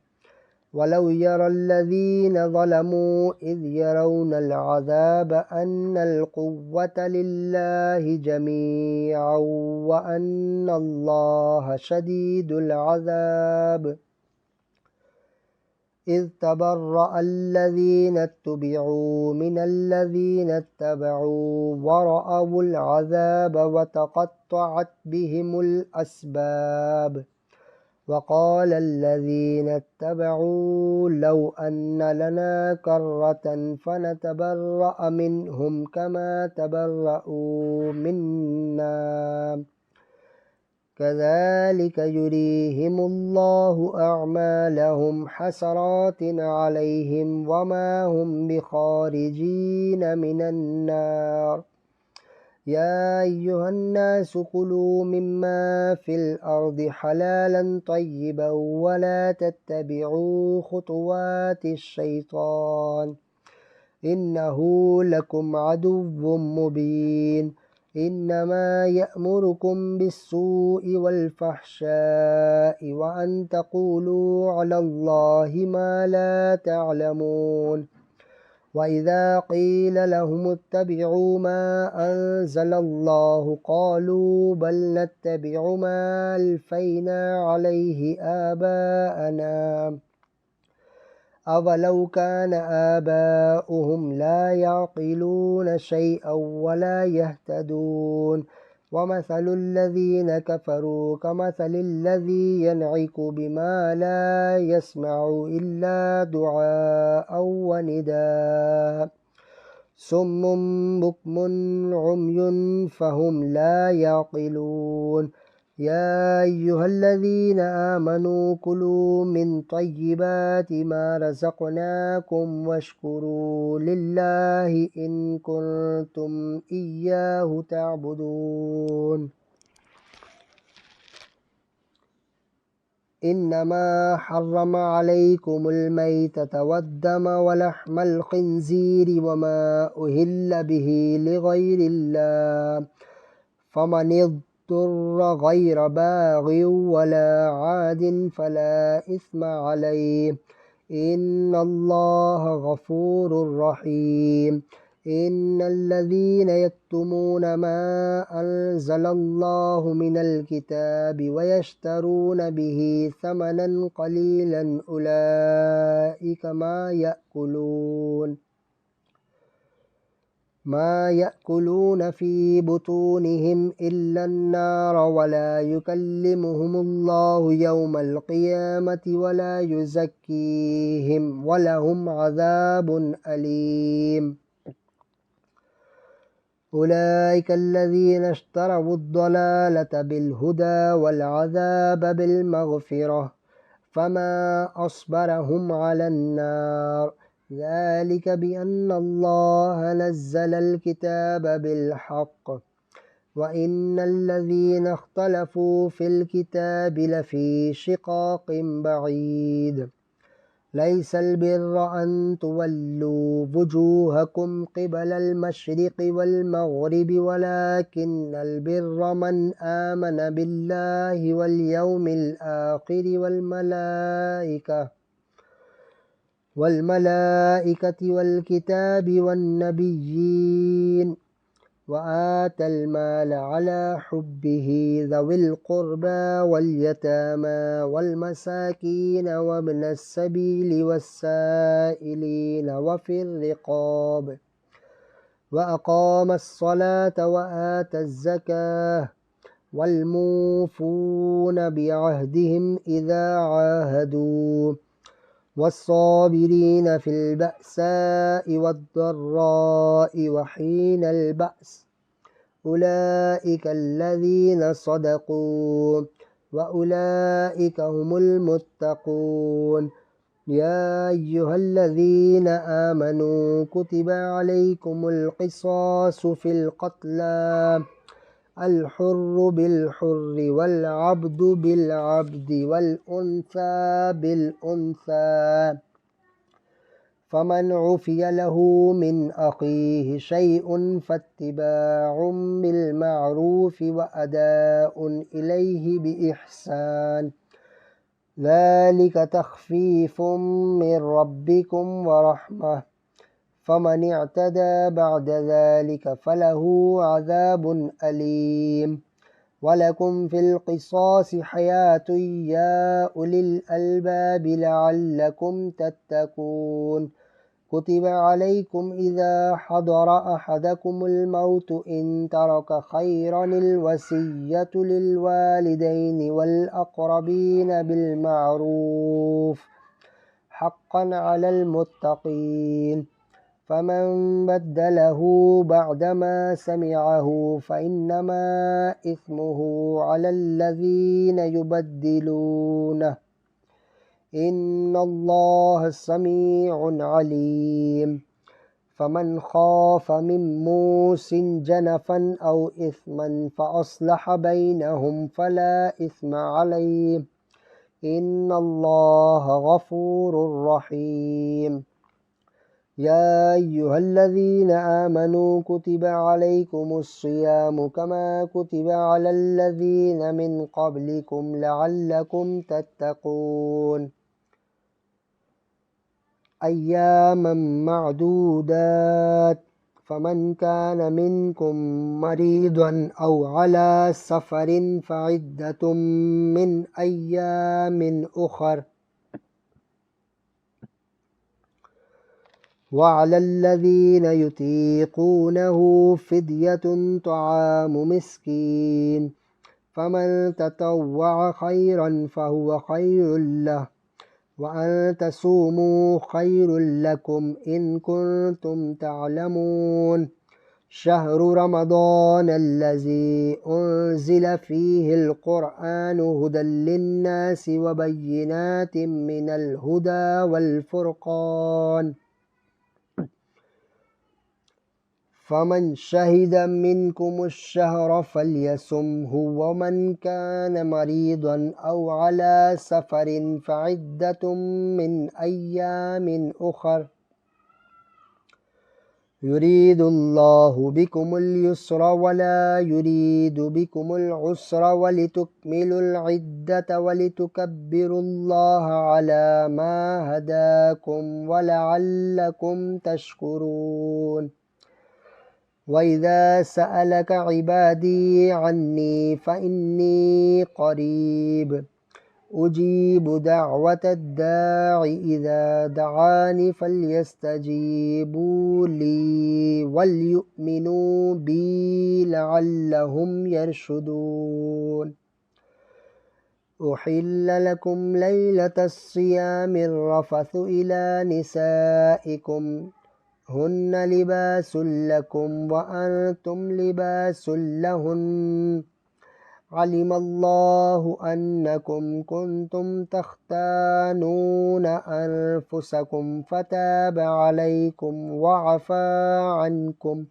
ولو يرى الذين ظلموا إذ يرون العذاب أن القوة لله جميعا وأن الله شديد العذاب إذ تبرأ الذين اتبعوا من الذين اتبعوا ورأوا العذاب وتقطعت بهم الأسباب وقال الذين اتبعوا لو أن لنا كرة فنتبرأ منهم كما تبرأوا منا كذلك يريهم الله أعمالهم حسرات عليهم وما هم بخارجين من النار يا أيها الناس كلوا مما في الأرض حلالا طيبا ولا تتبعوا خطوات الشيطان إنه لكم عدو مبين إنما يأمركم بالسوء والفحشاء وأن تقولوا على الله ما لا تعلمون وإذا قيل لهم اتبعوا ما أنزل الله قالوا بل نتبع ما ألفينا عليه آباءنا أولو كان آباؤهم لا يعقلون شيئا ولا يهتدون ومثل الذين كفروا كمثل الذي ينعق بما لا يسمع إلا دعاء ونداء صم بكم عمي فهم لا يعقلون يا أيها الذين آمنوا كلوا من طيبات ما رزقناكم واشكروا لله إن كنتم إياه تعبدون إنما حرم عليكم الميتة والدم ولحم الخنزير وما أهل به لغير الله فمن اضطر غير باغ ولا عاد فلا إثم عليه إن الله غفور رحيم إن الذين يكتمون ما أنزل الله من الكتاب ويشترون به ثمنا قليلا أولئك ما يأكلون في بطونهم إلا النار ولا يكلمهم الله يوم القيامة ولا يزكيهم ولهم عذاب أليم أولئك الذين اشتروا الضلالة بالهدى والعذاب بالمغفرة فما أصبرهم على النار ذلك بأن الله نزل الكتاب بالحق وإن الذين اختلفوا في الكتاب لفي شقاق بعيد ليس البر أن تولوا وجوهكم قبل المشرق والمغرب ولكن البر من آمن بالله واليوم الآخر والملائكة والكتاب والنبيين وآتى المال على حبه ذوي القربى واليتامى والمساكين وابن السبيل والسائلين وفي الرقاب وأقام الصلاة وآتى الزكاة والموفون بعهدهم إذا عاهدوا والصابرين في البأساء والضراء وحين البأس أولئك الذين صدقوا وأولئك هم المتقون يا أيها الذين آمنوا كتب عليكم القصاص في القتلى الحر بالحر والعبد بالعبد والأنثى بالأنثى فمن عفي له من أخيه شيء فاتباع بالمعروف وأداء إليه بإحسان ذلك تخفيف من ربكم ورحمة فمن اعتدى بعد ذلك فله عذاب أليم ولكم في القصاص حياة يا أولي الألباب لعلكم تتقون كتب عليكم إذا حضر أحدكم الموت إن ترك خيرا الوصية للوالدين والأقربين بالمعروف حقا على المتقين فمن بدله بعدما سمعه فإنما إثمه على الذين يبدلونه إن الله سميع عليم فمن خاف من موص جنفا أو إثما فأصلح بينهم فلا إثم عليه إن الله غفور رحيم يا أيها الذين آمنوا كتب عليكم الصيام كما كتب على الذين من قبلكم لعلكم تتقون أياما معدودات فمن كان منكم مريضا أو على سفر فعدة من أيام أخر وعلى الذين يطيقونه فدية طعام مسكين فمن تطوع خيرا فهو خير له وأن تصوموا خير لكم إن كنتم تعلمون شهر رمضان الذي أنزل فيه القرآن هدى للناس وبينات من الهدى والفرقان فمن شهد منكم الشهر فليصمه ومن كان مريضا أو على سفر فعدة من أيام أخر يريد الله بكم اليسر ولا يريد بكم العسر ولتكملوا العدة ولتكبروا الله على ما هداكم ولعلكم تشكرون وإذا سألك عبادي عني فإني قريب أجيب دعوة الداع إذا دعاني فليستجيبوا لي وليؤمنوا بي لعلهم يرشدون أحل لكم ليلة الصيام الرفث إلى نسائكم هن لباس لكم وأنتم لباس لهن علم الله أنكم كنتم تختانون أنفسكم فتاب عليكم وعفى عنكم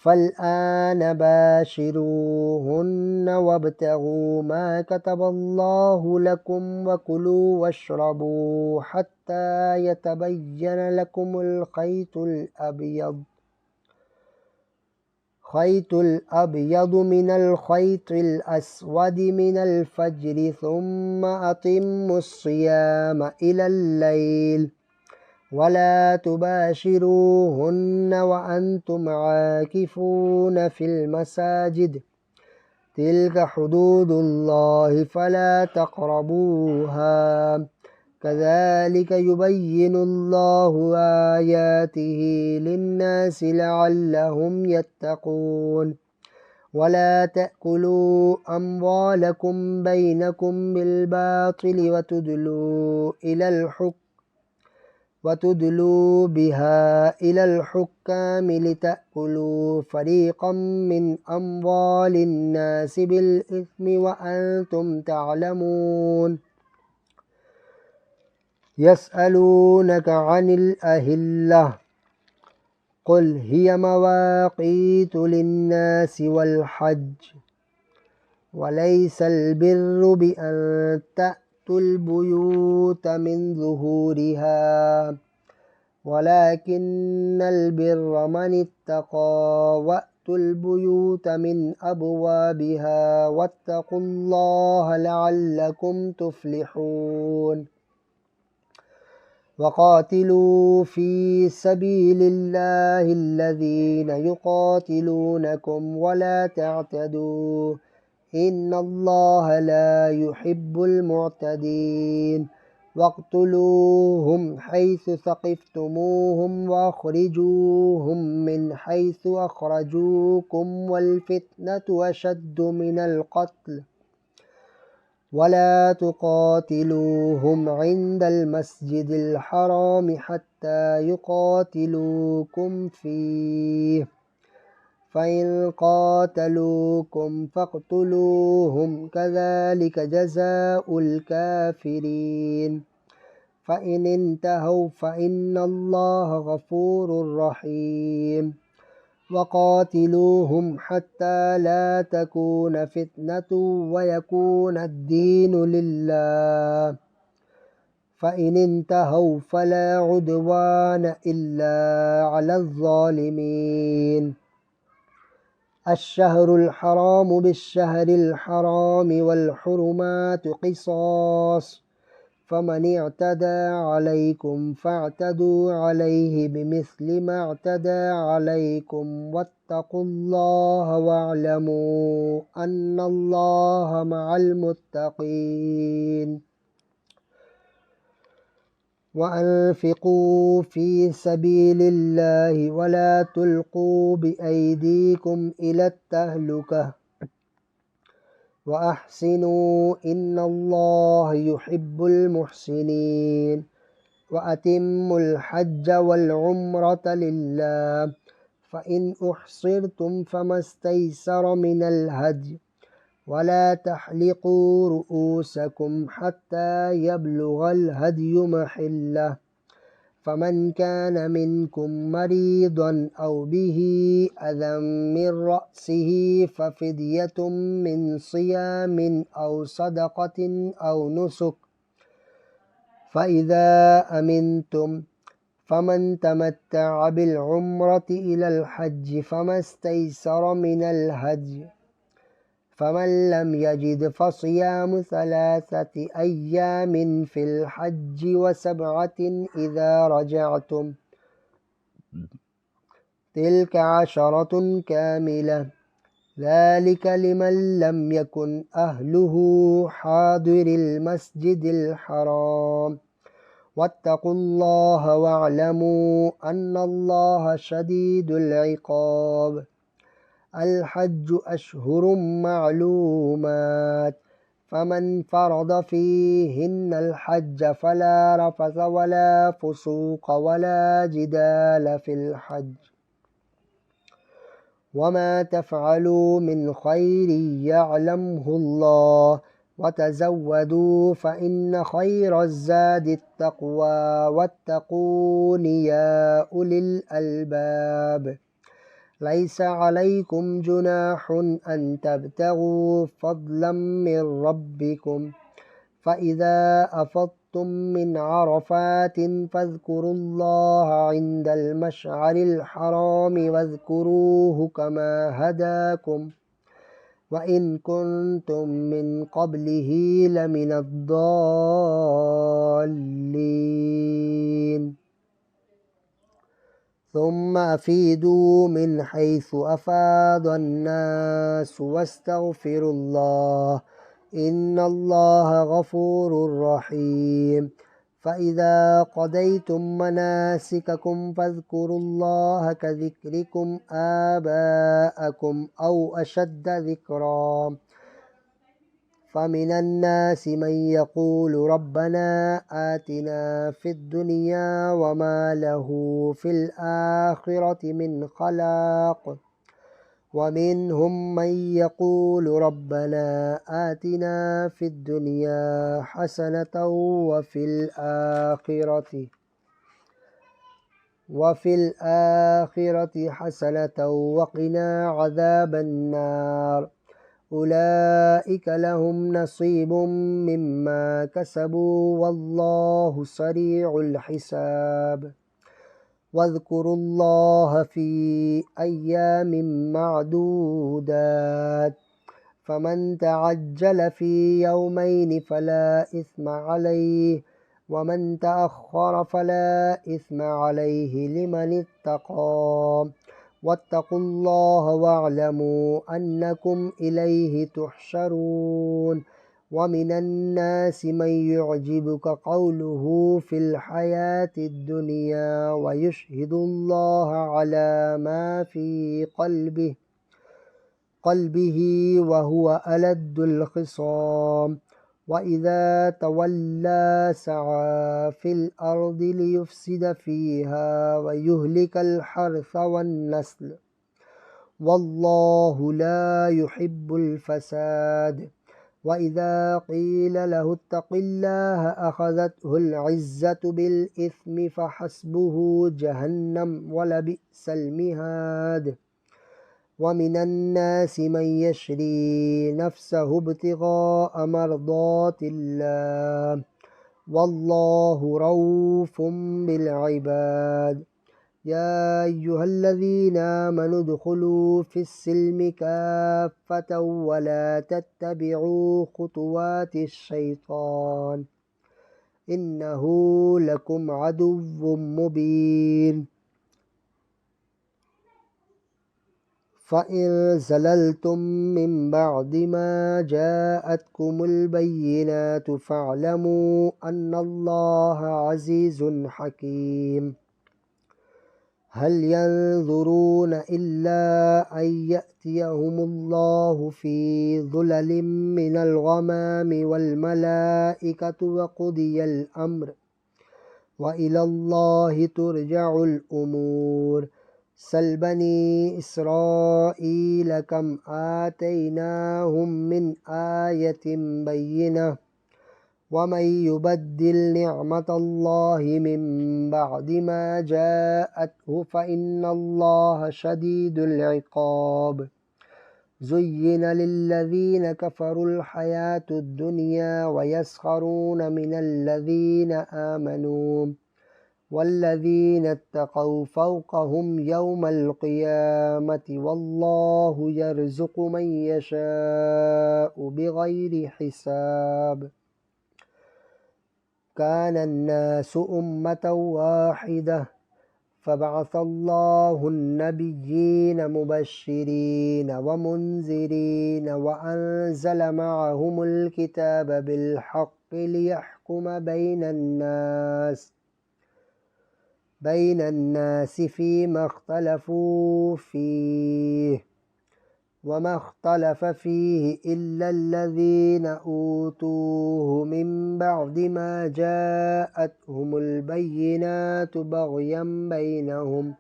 فالآن باشروهن وابتغوا ما كتب الله لكم وكلوا واشربوا حتى يتبين لكم الخيط الأبيض من الخيط الأسود من الفجر ثم أتموا الصيام إلى الليل ولا تباشروهن وأنتم عاكفون في المساجد تلك حدود الله فلا تقربوها كذلك يبين الله آياته للناس لعلهم يتقون ولا تأكلوا أموالكم بينكم بالباطل وتدلوا بها إلى الحكام لتأكلوا فريقا من أموال الناس بالإثم وأنتم تعلمون يسألونك عن الأهلة قل هي مواقيت للناس والحج وليس البر بأن تأتوا البيوت من ظهورها ولكن البر من اتقى وأتوا البيوت من أبوابها واتقوا الله لعلكم تفلحون وقاتلوا في سبيل الله الذين يقاتلونكم ولا تعتدوا إن الله لا يحب المعتدين واقتلوهم حيث ثقفتموهم وأخرجوهم من حيث أخرجوكم والفتنة أشد من القتل ولا تقاتلوهم عند المسجد الحرام حتى يقاتلوكم فيه فإن قاتلوكم فاقتلوهم كذلك جزاء الكافرين فإن انتهوا فإن الله غفور رحيم وقاتلوهم حتى لا تكون فتنة ويكون الدين لله فإن انتهوا فلا عدوان إلا على الظالمين الشهر الحرام بالشهر الحرام والحرمات قصاص فمن اعتدى عليكم فاعتدوا عليه بمثل ما اعتدى عليكم واتقوا الله واعلموا أن الله مع المتقين وأنفقوا في سبيل الله ولا تلقوا بأيديكم إلى التهلكة وأحسنوا إن الله يحب المحسنين وأتموا الحج والعمرة لله فإن أحصرتم فما استيسر من الهدي ولا تحلقوا رؤوسكم حتى يبلغ الهدي محله فمن كان منكم مريضا أو به أذى من رأسه ففدية من صيام أو صدقة أو نسك فإذا أمنتم فمن تمتع بالعمرة إلى الحج فما استيسر من الهدي فمن لم يجد فصيام 3 أيام في الحج و7 إذا رجعتم تلك 10 كاملة ذلك لمن لم يكن أهله حاضر المسجد الحرام واتقوا الله واعلموا أن الله شديد العقاب الحج أشهر معلومات فمن فرض فيهن الحج فلا رفث ولا فسوق ولا جدال في الحج وما تفعلوا من خير يعلمه الله وتزودوا فإن خير الزاد التقوى واتقون يا أولي الألباب ليس عليكم جناح أن تبتغوا فضلا من ربكم فإذا أفضتم من عرفات فاذكروا الله عند المشعر الحرام واذكروه كما هداكم وإن كنتم من قبله لمن الضالين ثم أفيدوا من حيث أفاض الناس واستغفروا الله إن الله غفور رحيم فإذا قضيتم مناسككم فاذكروا الله كذكركم آباءكم أو أشد ذكرا فمن الناس من يقول ربنا آتنا في الدنيا وما له في الآخرة من خلاق ومنهم من يقول ربنا آتنا في الدنيا حسنة وفي الآخرة حسنة وقنا عذاب النار أولئك لهم نصيب مما كسبوا والله سريع الحساب واذكروا الله في أيام معدودات فمن تعجل في يومين فلا إثم عليه ومن تأخر فلا إثم عليه لمن اتقى واتقوا الله واعلموا أنكم إليه تحشرون ومن الناس من يعجبك قوله في الحياة الدنيا ويشهد الله على ما في قلبه وهو ألد الخصام وإذا تولى سعى في الأرض ليفسد فيها ويهلك الحرث والنسل والله لا يحب الفساد وإذا قيل له اتق الله أخذته العزة بالإثم فحسبه جهنم ولبئس المهاد ومن الناس من يشري نفسه ابتغاء مرضات الله والله رؤوف بالعباد يا أيها الذين آمنوا ادخلوا في السلم كافة ولا تتبعوا خطوات الشيطان إنه لكم عدو مبين فإن زللتم من بعد ما جاءتكم البينات فاعلموا أن الله عزيز حكيم. هل ينظرون إلا أن يأتيهم الله في ظلل من الغمام والملائكة وقضي الأمر وإلى الله ترجع الأمور. سل بني إسرائيل كم آتيناهم من آية بينة ومن يبدل نعمة الله من بعد ما جاءته فإن الله شديد العقاب. زين للذين كفروا الحياة الدنيا ويسخرون من الذين آمنوا والذين اتقوا فوقهم يوم القيامة والله يرزق من يشاء بغير حساب. كان الناس أمة واحدة فبعث الله النبيين مبشرين ومنذرين وأنزل معهم الكتاب بالحق ليحكم بين الناس فيما اختلفوا فيه وما اختلف فيه إلا الذين أوتوه من بعد ما جاءتهم البينات بغيا بينهم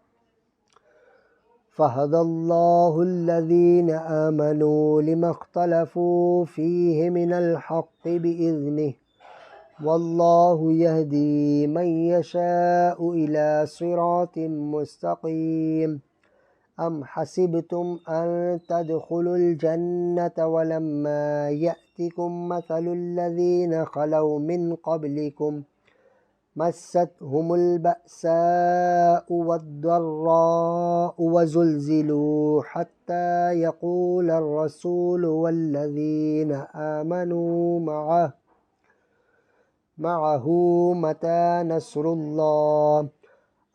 فهدى الله الذين آمنوا لما اختلفوا فيه من الحق بإذنه والله يهدي من يشاء إلى صراط مستقيم. أم حسبتم أن تدخلوا الجنة ولما يأتكم مثل الذين خلوا من قبلكم مستهم البأساء والضراء وزلزلوا حتى يقول الرسول والذين آمنوا معه متى نصر الله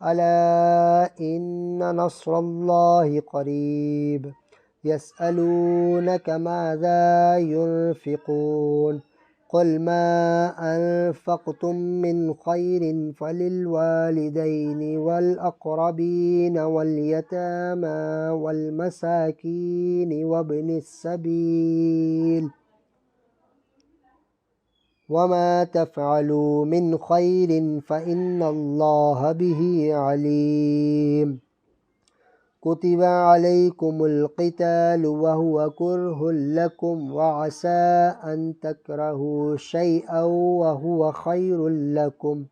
ألا إن نصر الله قريب. يسألونك ماذا ينفقون قل ما أنفقتم من خير فللوالدين والأقربين واليتامى والمساكين وابن السبيل وما تفعلوا من خير فإن الله به عليم. كتب عليكم القتال وهو كره لكم وعسى أن تكرهوا شيئا وهو خير لكم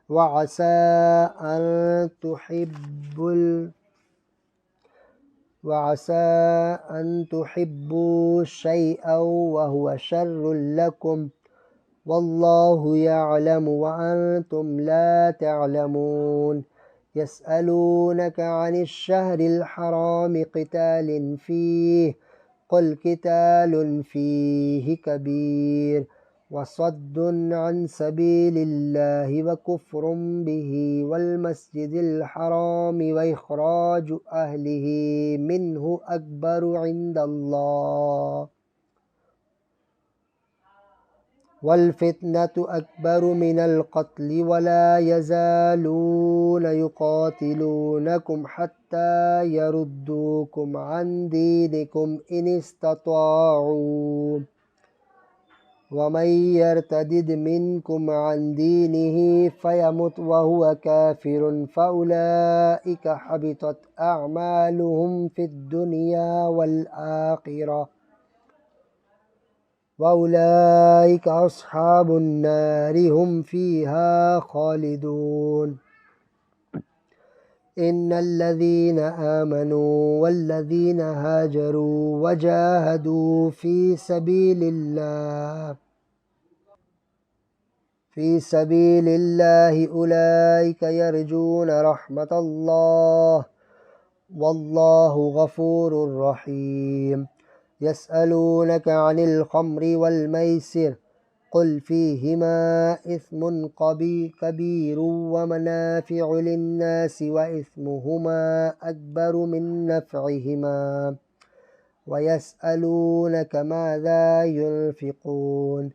وعسى أن تحبوا شيئا وهو شر لكم والله يعلم وأنتم لا تعلمون. يسألونك عن الشهر الحرام قتال فيه قل قتال فيه كبير وصد عن سبيل الله وكفر به والمسجد الحرام وإخراج أهله منه أكبر عند الله والفتنة أكبر من القتل ولا يزالون يقاتلونكم حتى يردوكم عن دينكم إن استطاعوا ومن يرتدد منكم عن دينه فيمت وهو كافر فأولئك حبطت أعمالهم في الدنيا والآخرة وأولئك أصحاب النار هم فيها خالدون. إن الذين آمنوا والذين هاجروا وجاهدوا في سبيل الله أولئك يرجون رحمة الله والله غفور رحيم. يسألونك عن الخمر والميسر قل فيهما إثم كبير ومنافع للناس وإثمهما أكبر من نفعهما ويسألونك ماذا ينفقون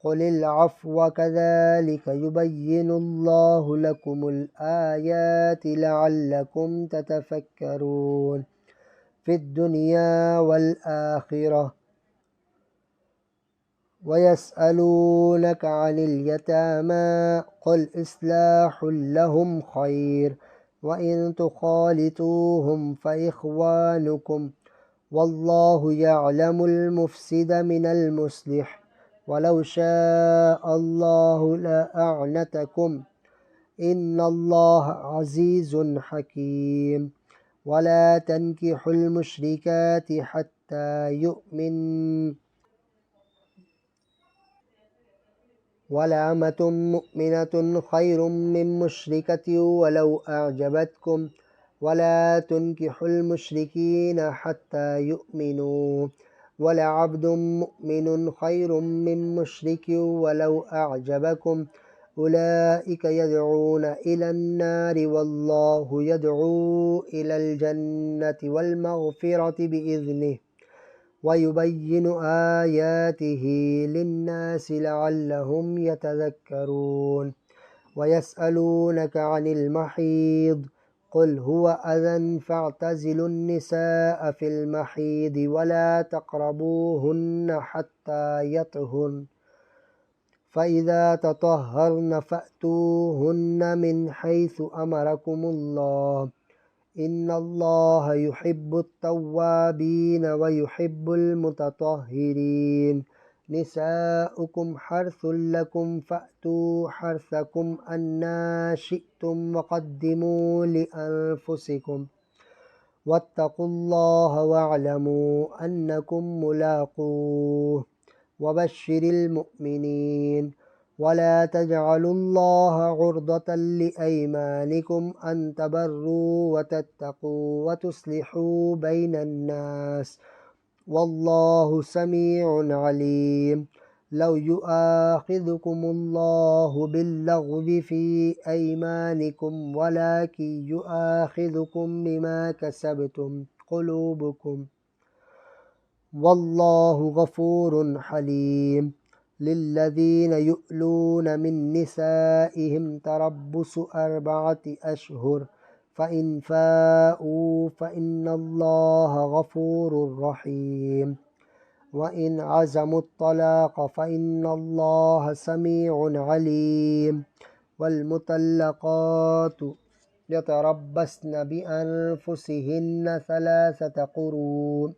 قل العفو كذلك يبين الله لكم الآيات لعلكم تتفكرون في الدنيا والآخرة ويسألونك عن اليتامى قل إصلاح لهم خير وإن تخالطوهم فإخوانكم والله يعلم المفسد من المصلح ولو شاء الله لأعنتكم إن الله عزيز حكيم ولا تنكحوا المشركات حتى يؤمن ولأمة مؤمنة خير من مشركة ولو أعجبتكم ولا تنكحوا المشركين حتى يؤمنوا ولعبد مؤمن خير من مشرك ولو أعجبكم أولئك يدعون إلى النار والله يدعو إلى الجنة والمغفرة بإذنه ويبين آياته للناس لعلهم يتذكرون ويسألونك عن المحيض قل هو أذى فاعتزلوا النساء في المحيض ولا تقربوهن حتى يطهرن فإذا تطهرن فأتوهن من حيث أمركم الله إن الله يحب التوابين ويحب المتطهرين نساؤكم حرث لكم فأتوا حرثكم أنى شئتم وقدموا لأنفسكم واتقوا الله واعلموا أنكم ملاقوه وبشر المؤمنين ولا تجعلوا الله عرضة لأيمانكم أن تبروا وتتقوا وتصلحوا بين الناس والله سميع عليم لو يؤاخذكم الله باللغو في أيمانكم ولكن يؤاخذكم بما كسبتم قلوبكم والله غفور حليم للذين يؤلون من نسائهم تربص 4 أشهر فإن فاءوا فإن الله غفور رحيم وإن عزموا الطلاق فإن الله سميع عليم والمطلقات يتربصن بأنفسهن 3 قروء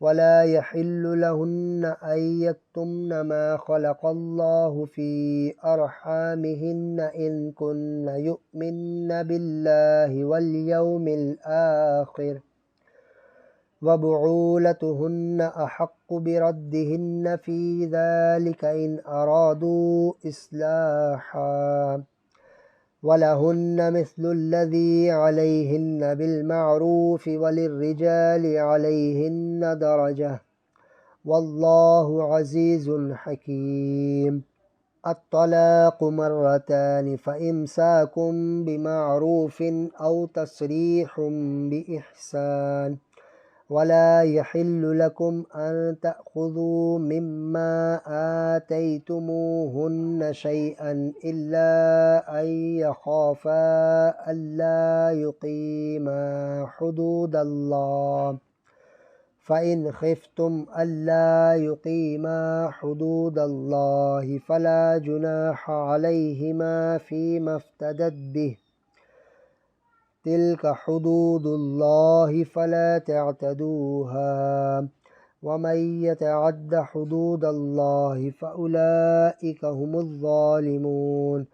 ولا يحل لهن أن يكتمن ما خلق الله في أرحامهن إن كن يؤمن بالله واليوم الآخر وبعولتهن أحق بردهن في ذلك إن أرادوا إصلاحا ولهن مثل الذي عليهن بالمعروف وللرجال عليهن درجة والله عزيز حكيم الطلاق 2 مرتان فإمساك بمعروف أو تسريح بإحسان ولا يحل لكم أن تأخذوا مما آتيتموهن شيئا إلا أن يخافا ألا يقيما حدود الله فإن خفتم ألا يقيما حدود الله فلا جناح عليهما فيما افتدت به تلك حدود الله فلا تعتدوها ومن يتعد حدود الله فأولئك هم الظالمون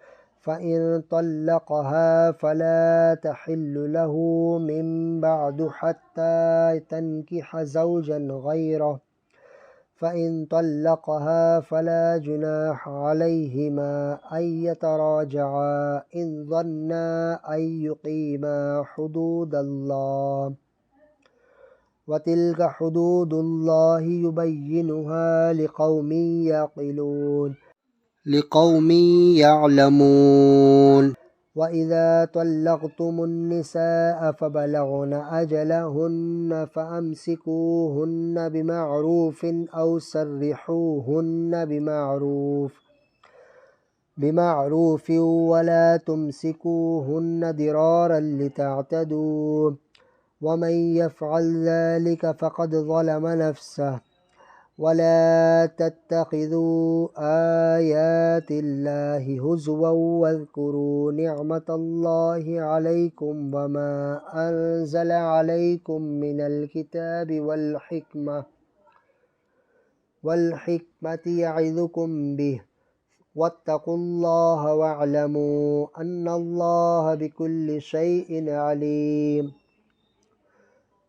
فإن طلقها فلا تحل له من بعد حتى تنكح زوجا غيره فإن طلقها فلا جناح عليهما أن يتراجعا إن ظنا أن يقيما حدود الله وتلك حدود الله يبينها لقوم يعقلون لقوم يعلمون وإذا طلقتم النساء فبلغن أجلهن فأمسكوهن بمعروف أو سرحوهن بمعروف ولا تمسكوهن ضرارا لتعتدوا ومن يفعل ذلك فقد ظلم نفسه ولا تتخذوا آيات الله هزوا واذكروا نعمة الله عليكم وما أنزل عليكم من الكتاب والحكمة يعظكم به واتقوا الله واعلموا أن الله بكل شيء عليم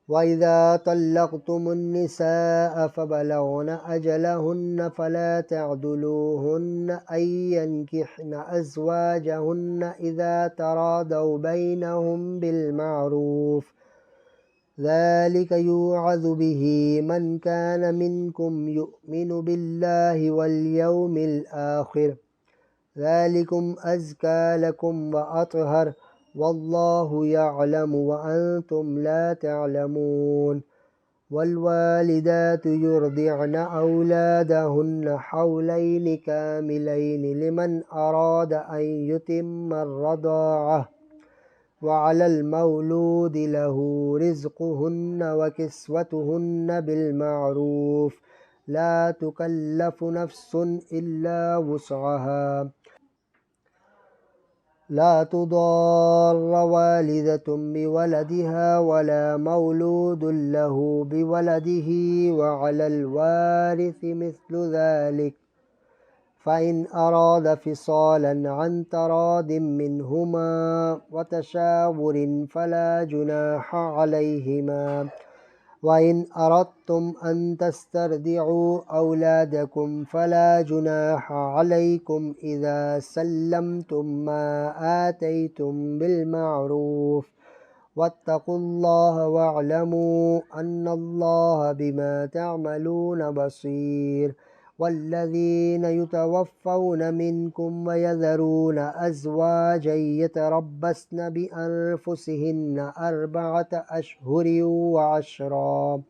وإذا طلقتم النساء فبلغن أجلهن فلا تعدلوهن أن ينكحن أزواجهن إذا تراضوا بينهم بالمعروف ذلك يوعظ به من كان منكم يؤمن بالله واليوم الآخر ذلكم أزكى لكم وأطهر والله يعلم وأنتم لا تعلمون والوالدات يرضعن أولادهن حولين كاملين لمن أراد أن يتم الرضاعة وعلى المولود له رزقهن وكسوتهن بالمعروف لا تكلف نفس إلا وسعها لا تضار والدة بولدها ولا مولود له بولده وعلى الوارث مثل ذلك فإن أراد فصالا عن تراض منهما وتشاور فلا جناح عليهما وإن أردتم أن تسترضعوا أولادكم فلا جناح عليكم إذا سلمتم ما آتيتم بالمعروف واتقوا الله واعلموا أن الله بما تعملون بصير والذين يتوفون منكم ويذرون أزواجا يتربصن بأنفسهن 4 أشهر وعشرا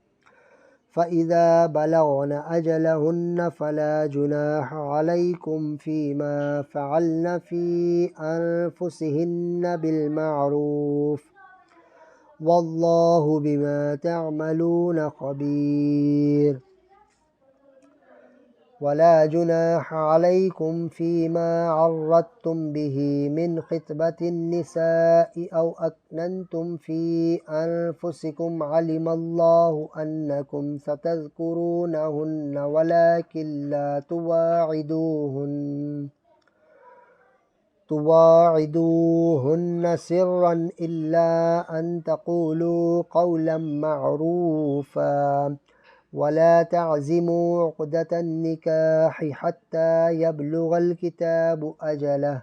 فإذا بلغن أجلهن فلا جناح عليكم فيما فعلن في أنفسهن بالمعروف والله بما تعملون خبير ولا جناح عليكم فيما عرضتم به من خطبة النساء أو أكننتم في أنفسكم علم الله أنكم ستذكرونهن ولكن لا تواعدوهن سرا إلا أن تقولوا قولا معروفا ولا تعزموا عقدة النكاح حتى يبلغ الكتاب أجله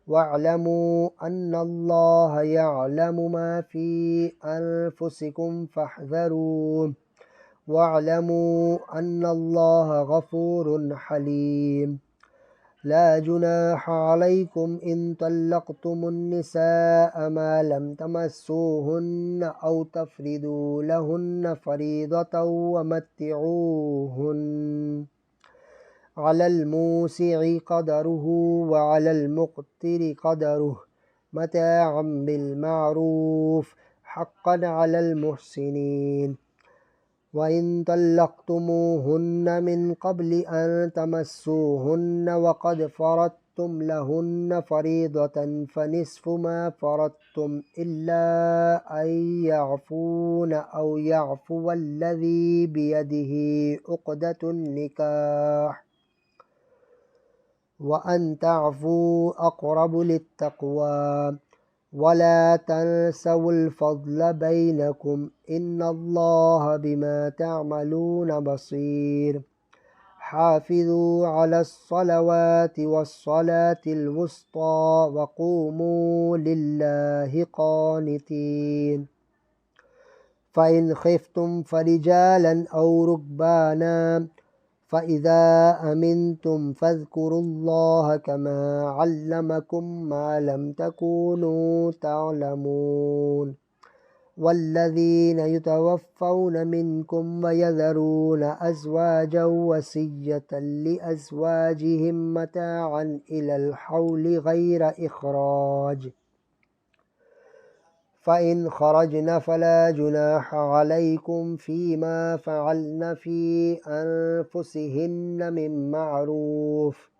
واعلموا أن الله يعلم ما في أنفسكم فاحذروه واعلموا أن الله غفور حليم لا جناح عليكم إن طلقتم النساء ما لم تمسوهن أو تفرضوا لهن فريضة ومتعوهن على الموسع قدره وعلى المقتر قدره متاعا بالمعروف حقا على المحسنين وإن طلقتموهن من قبل أن تمسوهن وقد فرضتم لهن فريضة فنصف ما فرضتم إلا أن يعفون أو يعفو الذي بيده عقدة النكاح وأن تعفوا أقرب للتقوى ولا تنسوا الفضل بينكم إن الله بما تعملون بصير حافظوا على الصلوات والصلاة الوسطى وقوموا لله قانتين فإن خفتم فرجالا أو ركبانا فإذا أمنتم فاذكروا الله كما علمكم ما لم تكونوا تعلمون والذين يتوفون منكم ويذرون أزواجا وصية لأزواجهم متاعا إلى الحول غير إخراج فإن خرجن فلا جناح عليكم فيما فعلن في أنفسهن من معروف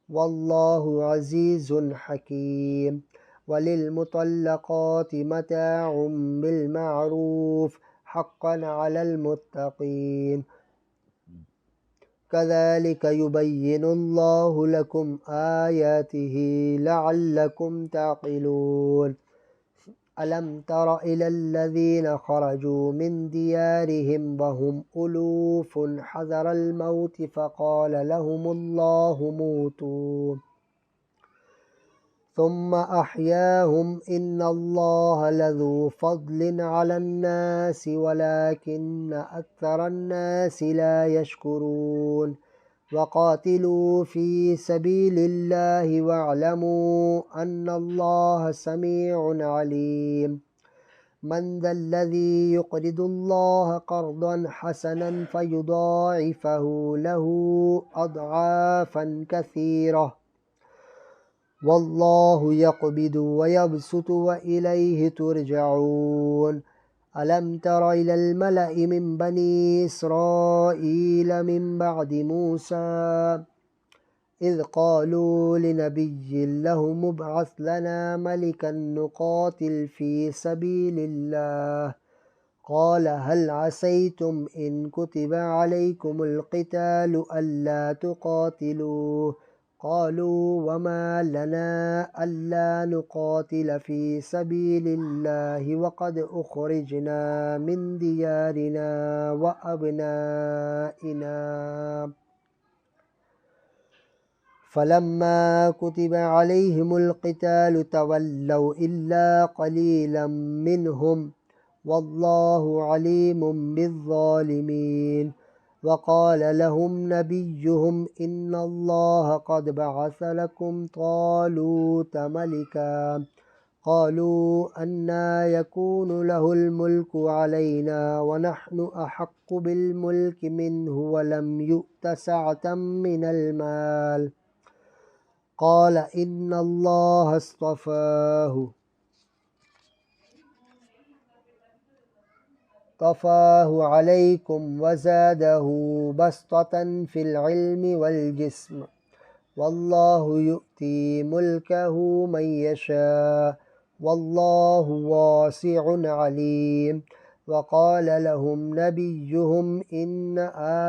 والله عزيز حكيم وللمطلقات متاع بالمعروف حقا على المتقين كذلك يبين الله لكم آياته لعلكم تعقلون ألم تر إلى الذين خرجوا من ديارهم وهم ألوف حذر الموت فقال لهم الله موتوا ثم أحياهم إن الله لذو فضل على الناس ولكن أكثر الناس لا يشكرون وقاتلوا في سبيل الله واعلموا أن الله سميع عليم من ذا الذي يقرض الله قرضا حسنا فيضاعفه له أضعافا كثيرة والله يقبض ويبسط وإليه ترجعون ألم تر إلى الملأ من بني إسرائيل من بعد موسى إذ قالوا لنبي له مبعث لنا ملكا نقاتل في سبيل الله قال هل عسيتم إن كتب عليكم القتال ألا تقاتلوا قالوا وما لنا ألا نقاتل في سبيل الله وقد أخرجنا من ديارنا وأبنائنا فلما كتب عليهم القتال تولوا إلا قليلا منهم والله عليم بالظالمين وقال لهم نبيهم إن الله قد بعث لكم طالوت ملكا قالوا أنى يكون له الملك علينا ونحن أحق بالملك منه ولم يؤت سعة من المال قال إن الله اصطفاه عليكم وزاده بسطة في العلم والجسم والله يؤتي ملكه من يشاء والله واسع عليم وقال لهم نبيهم إن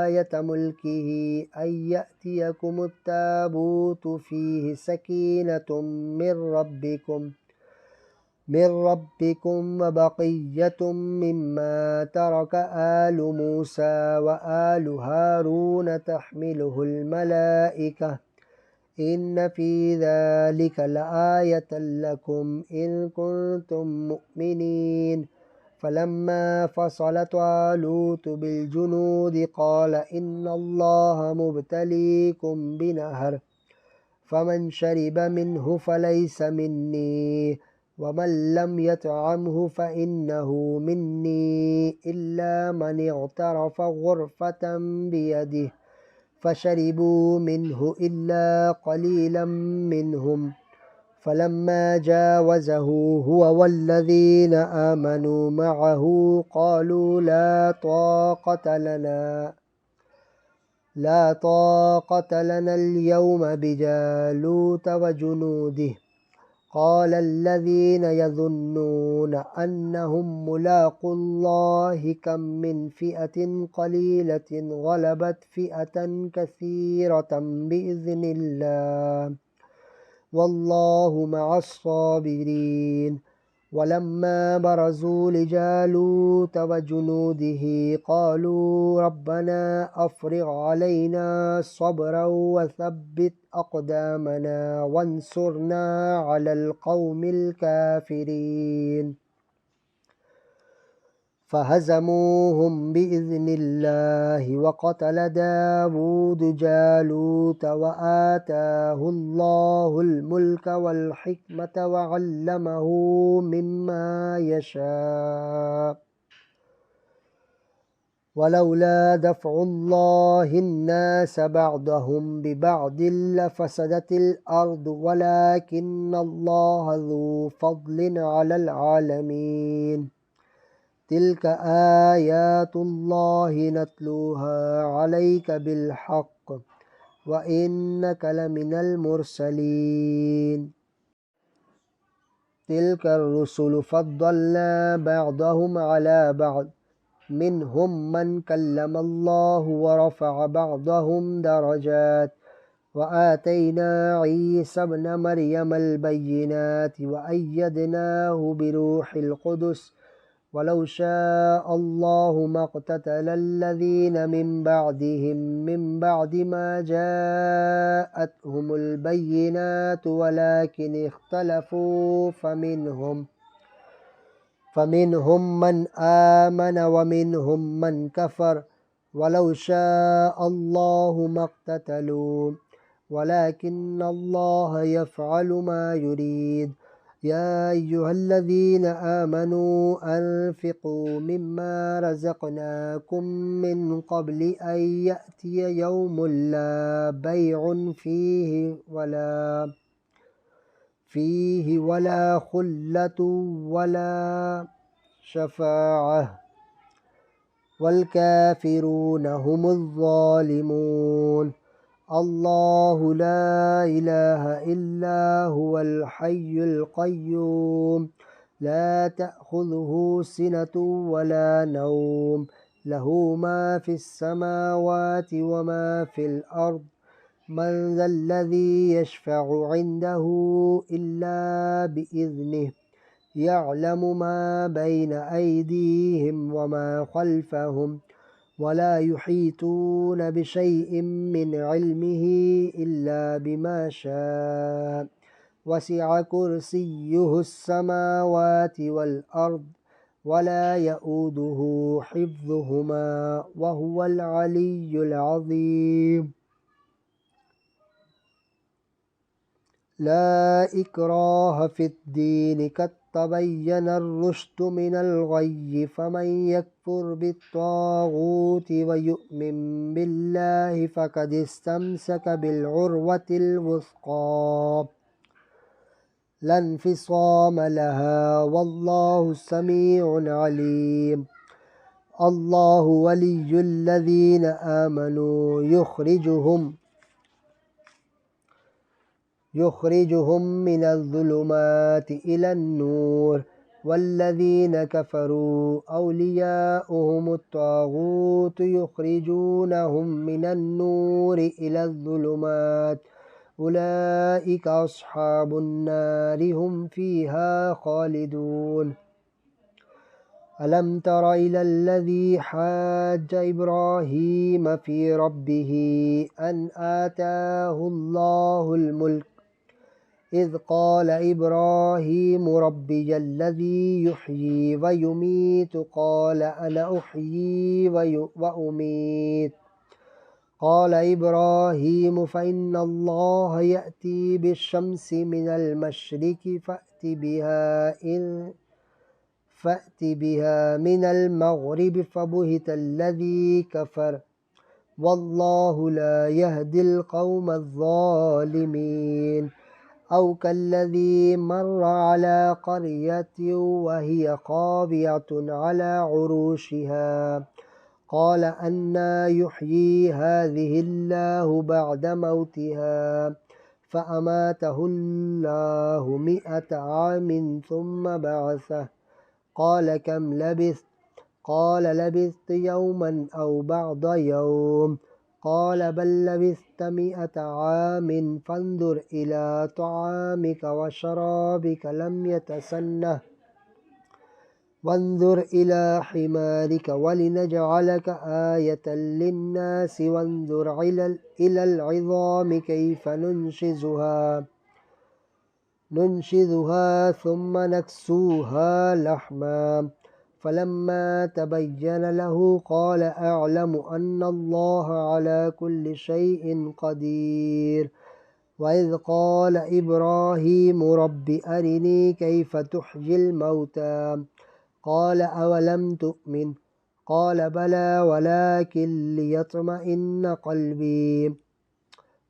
آية ملكه أن يأتيكم التابوت فيه سكينة من ربكم وبقية مما ترك آل موسى وآل هارون تحمله الملائكة إن في ذلك لآية لكم إن كنتم مؤمنين فلما فصل طالوت بالجنود قال إن الله مبتليكم بنهر فمن شرب منه فليس مني ومن لم يطعمه فإنه مني إلا من اغترف غرفة بيده فشربوا منه إلا قليلا منهم فلما جاوزه هو والذين آمنوا معه قالوا لا طاقة لنا اليوم بجالوت وجنوده قال الذين يظنون أنهم ملاقو الله كم من فئة قليلة غلبت فئة كثيرة بإذن الله والله مع الصابرين ولما برزوا لجالوت وجنوده قالوا ربنا أفرغ علينا صبرا وثبت أقدامنا وانصرنا على القوم الكافرين فهزموهم بإذن الله وقتل داود جالوت وآتاه الله الملك والحكمة وعلمه مما يشاء ولولا دفع الله الناس بعضهم ببعض لفسدت الأرض ولكن الله ذو فضل على العالمين تلك آيات الله نتلوها عليك بالحق وإنك لمن المرسلين تلك الرسل فضلنا بعضهم على بعض منهم من كلم الله ورفع بعضهم درجات وآتينا عيسى ابن مريم البينات وأيدناه بروح القدس ولو شاء الله ما اقتتل الذين من بعدهم من بعد ما جاءتهم البينات ولكن اختلفوا فمنهم من آمن ومنهم من كفر ولو شاء الله ما اقتتلوا ولكن الله يفعل ما يريد يا أيها الذين آمنوا أنفقوا مما رزقناكم من قبل أن يأتي يوم لا بيع فيه ولا خلة ولا شفاعة والكافرون هم الظالمون الله لا إله إلا هو الحي القيوم لا تأخذه سنة ولا نوم له ما في السماوات وما في الأرض من ذا الذي يشفع عنده إلا بإذنه يعلم ما بين أيديهم وما خلفهم ولا يحيطون بشيء من علمه إلا بما شاء وسع كرسيه السماوات والأرض ولا يؤوده حفظهما وهو العلي العظيم لا إكراه في الدين قد تبين الرشد من الغي فمن يكفر بالطاغوت ويؤمن بالله فقد استمسك بالعروة الوثقى لا انفصام لها والله سميع عليم الله ولي الذين آمنوا يخرجهم من الظلمات إلى النور والذين كفروا أولياؤهم الطاغوت يخرجونهم من النور إلى الظلمات أولئك أصحاب النار هم فيها خالدون ألم تر إلى الذي حاج إبراهيم في ربه أن آتاه الله الملك إذ قال إبراهيم ربي الذي يحيي ويميت قال أنا أحيي وأميت قال إبراهيم فإن الله يأتي بالشمس من المشرق فأت بها من المغرب فبهت الذي كفر والله لا يهدي القوم الظالمين أو كالذي مر على قرية وهي خاوية على عروشها قال أنى يحيي هذه الله بعد موتها فأماته الله 100 عام ثم بعثه قال كم لبثت قال لبثت يوما أو بعض يوم قال بل لبثت 100 عام فانظر إلى طعامك وشرابك لم يتسنه وانظر إلى حمارك ولنجعلك آية للناس وانظر إلى العظام كيف ننشزها ثم نكسوها لحما فلما تبين له قال أعلم أن الله على كل شيء قدير وإذ قال إبراهيم رب أرني كيف تحيي الموتى قال أولم تؤمن قال بلى ولكن ليطمئن قلبي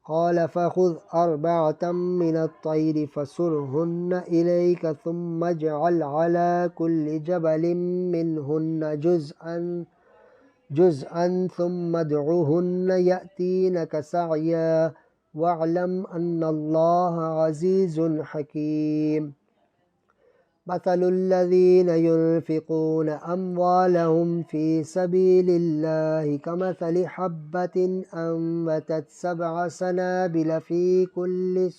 قال فخذ أربعة من الطير فصرهن إليك ثم اجعل على كل جبل منهن جزءا ثم ادعهن يأتينك سعيا واعلم أن الله عزيز حكيم مثل الذين ينفقون أموالهم في سبيل الله كمثل حبة أنبتت 7 سنابل في كل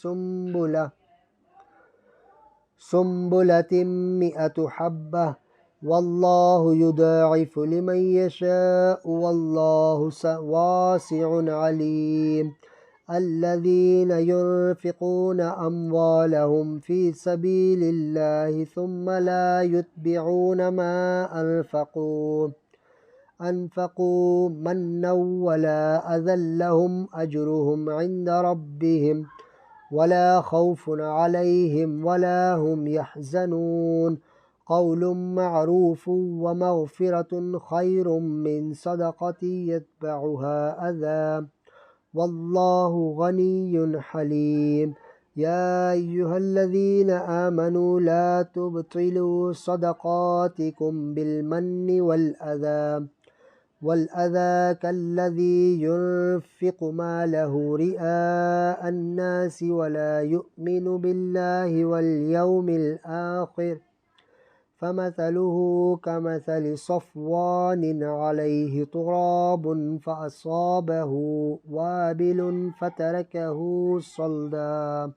سنبلة 100 حبة والله يضاعف لمن يشاء والله واسع عليم الذين ينفقون أموالهم في سبيل الله ثم لا يتبعون ما أنفقوا منا ولا أذى لهم أجرهم عند ربهم ولا خوف عليهم ولا هم يحزنون قول معروف ومغفرة خير من صدقة يتبعها أذى والله غني حليم يا أيها الذين آمنوا لا تبطلوا صدقاتكم بالمن والأذى كالذي ينفق ماله رئاء الناس ولا يؤمن بالله واليوم الآخر فمثله كمثل صفوان عليه تراب فأصابه وابل فتركه صلدا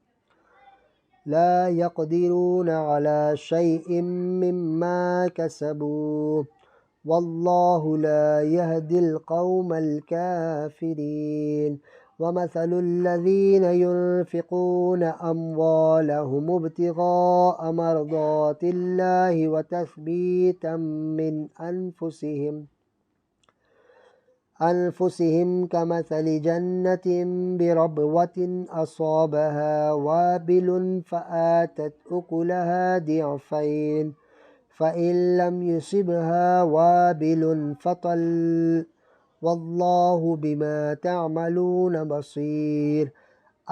لا يقدرون على شيء مما كسبوا والله لا يهدي القوم الكافرين ومثل الذين ينفقون أموالهم ابتغاء مرضات الله وتثبيتا من أنفسهم كمثل جنة بربوة أصابها وابل فآتت أكلها ضعفين فإن لم يصبها وابل فطل والله بما تعملون بصير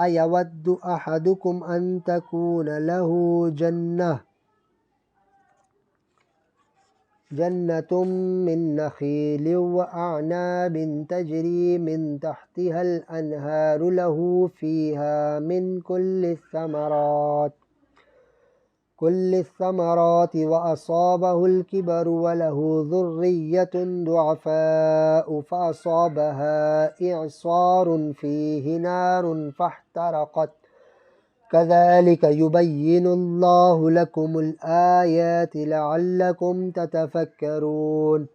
أيود أحدكم أن تكون له جنة من نخيل وأعناب تجري من تحتها الأنهار له فيها من كل الثمرات وأصابه الكبر وله ذرية ضعفاء فأصابها إعصار فيه نار فاحترقت كذلك يبين الله لكم الآيات لعلكم تتفكرون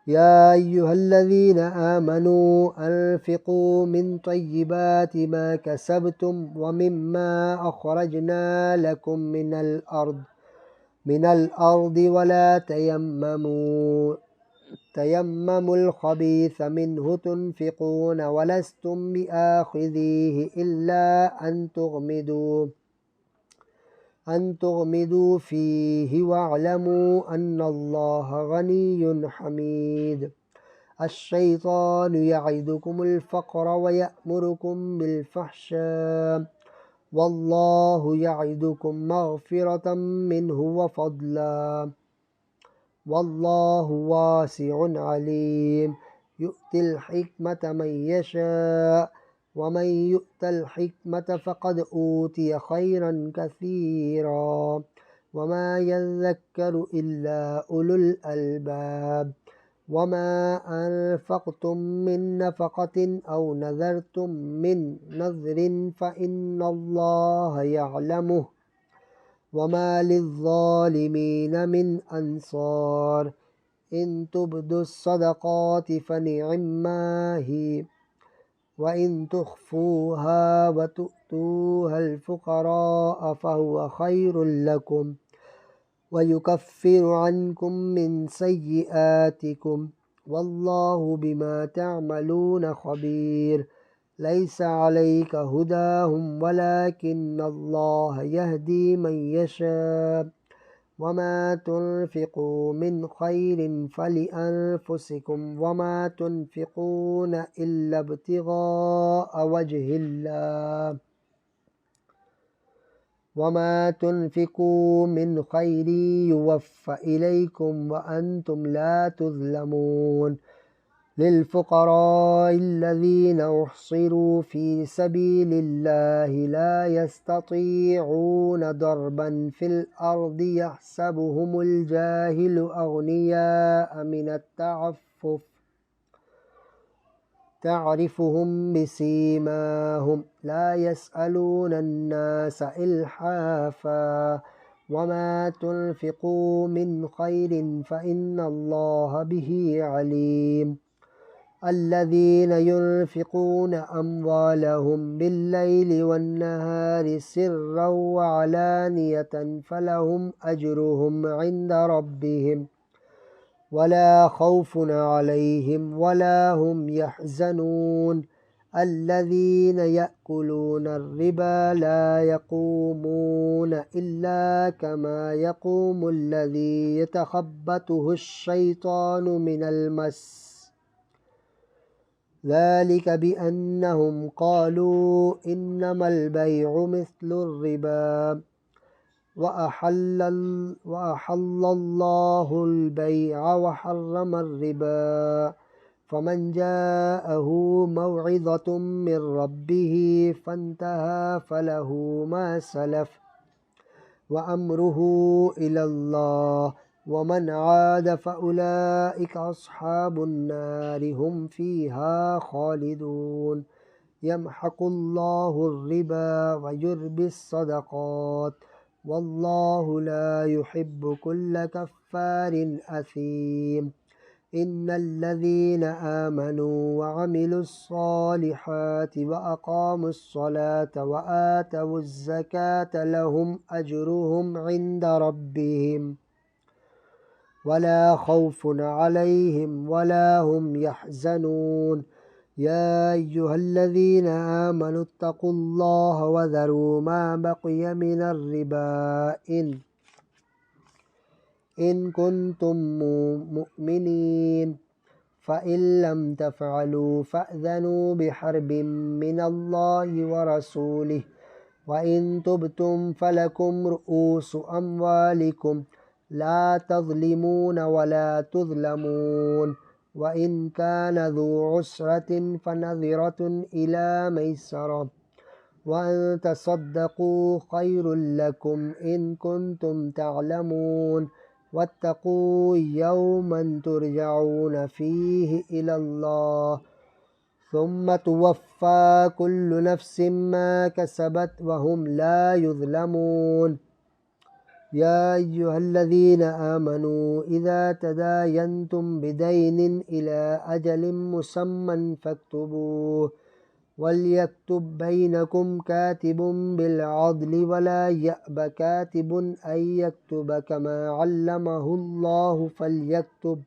يا أيها الذين آمنوا أنفقوا من طيبات ما كسبتم ومما أخرجنا لكم من الأرض ولا تيمموا الخبيث منه تنفقون ولستم بآخذيه إلا أن تغمدوا فيه واعلموا أن الله غني حميد الشيطان يعدكم الفقر ويأمركم بالفحشاء والله يعدكم مغفرة منه وفضلا والله واسع عليم يؤتي الحكمة من يشاء ومن يؤت الحكمة فقد أوتي خيرا كثيرا وما يذكر إلا أولو الألباب وما أنفقتم من نفقة أو نذرتم من نذر فإن الله يعلمه وما للظالمين من أنصار إن تبدوا الصدقات فنعما هي وإن تخفوها وتؤتوها الفقراء فهو خير لكم ويكفر عنكم من سيئاتكم والله بما تعملون خبير ليس عليك هداهم ولكن الله يهدي من يشاء وما تنفقوا من خير فلأنفسكم وما تنفقون إلا ابتغاء وجه الله وما تنفقوا من خير يوفى إليكم وأنتم لا تظلمون للفقراء الذين أحصروا في سبيل الله لا يستطيعون ضربا في الأرض يحسبهم الجاهل أغنياء من التعفف تعرفهم بسيماهم لا يسألون الناس إلحافا وما تنفقوا من خير فإن الله به عليم الذين ينفقون أموالهم بالليل والنهار سرا وعلانية فلهم أجرهم عند ربهم ولا خوف عليهم ولا هم يحزنون الذين يأكلون الربا لا يقومون إلا كما يقوم الذي يتخبطه الشيطان من المس ذلك بأنهم قالوا إنما البيع مثل الربا وأحل الله البيع وحرم الربا فمن جاءه موعظة من ربه فانتهى فله ما سلف وأمره إلى الله ومن عاد فأولئك أصحاب النار هم فيها خالدون يمحق الله الربا ويربي الصدقات والله لا يحب كل كفار أثيم إن الذين آمنوا وعملوا الصالحات وأقاموا الصلاة وآتوا الزكاة لهم أجرهم عند ربهم ولا خوف عليهم ولا هم يحزنون يا أيها الذين آمنوا اتقوا الله وذروا ما بقي من الربا إن كنتم مؤمنين فإن لم تفعلوا فأذنوا بحرب من الله ورسوله وإن تبتم فلكم رؤوس أموالكم لا تظلمون ولا تظلمون وإن كان ذو عسرة فنظرة إلى ميسرة وأن تصدقوا خير لكم إن كنتم تعلمون واتقوا يوما ترجعون فيه إلى الله ثم توفى كل نفس ما كسبت وهم لا يظلمون يا أيها الذين آمنوا إذا تداينتم بدين إلى أجل مسمى فاكتبوه وليكتب بينكم كاتب بالعدل ولا يأب كاتب أن يكتب كما علمه الله فليكتب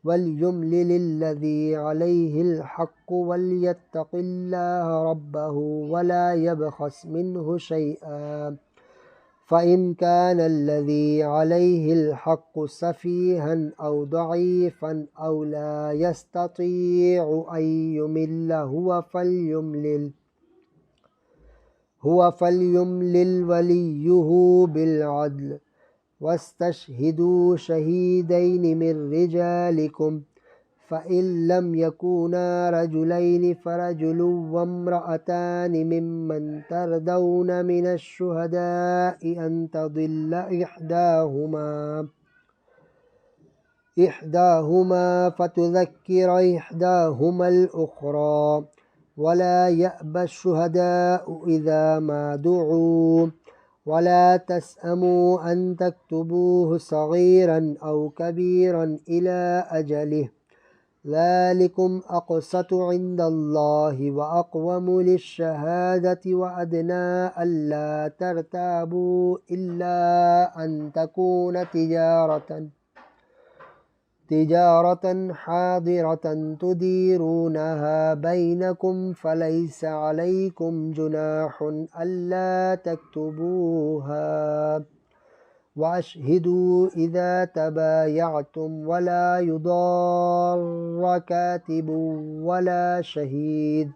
وليملل الذي عليه الحق وليتق الله ربه ولا يبخس منه شيئا فإن كان الذي عليه الحق سفيها أو ضعيفا أو لا يستطيع أن يمل هو فليملل وليه بالعدل واستشهدوا شهيدين من رجالكم فإن لم يكونا رجلين فرجل وامرأتان ممن ترضون من الشهداء أن تضل إحداهما فتذكر إحداهما الأخرى ولا يأبى الشهداء إذا ما دعوا ولا تسأموا أن تكتبوه صغيرا أو كبيرا إلى أجله ذلكم أقسط عند الله وأقوم للشهادة وأدنى ألا ترتابوا إلا أن تكون تجارة حاضرة تديرونها بينكم فليس عليكم جناح ألا تكتبوها وأشهدوا إذا تبايعتم ولا يضار كاتب ولا شهيد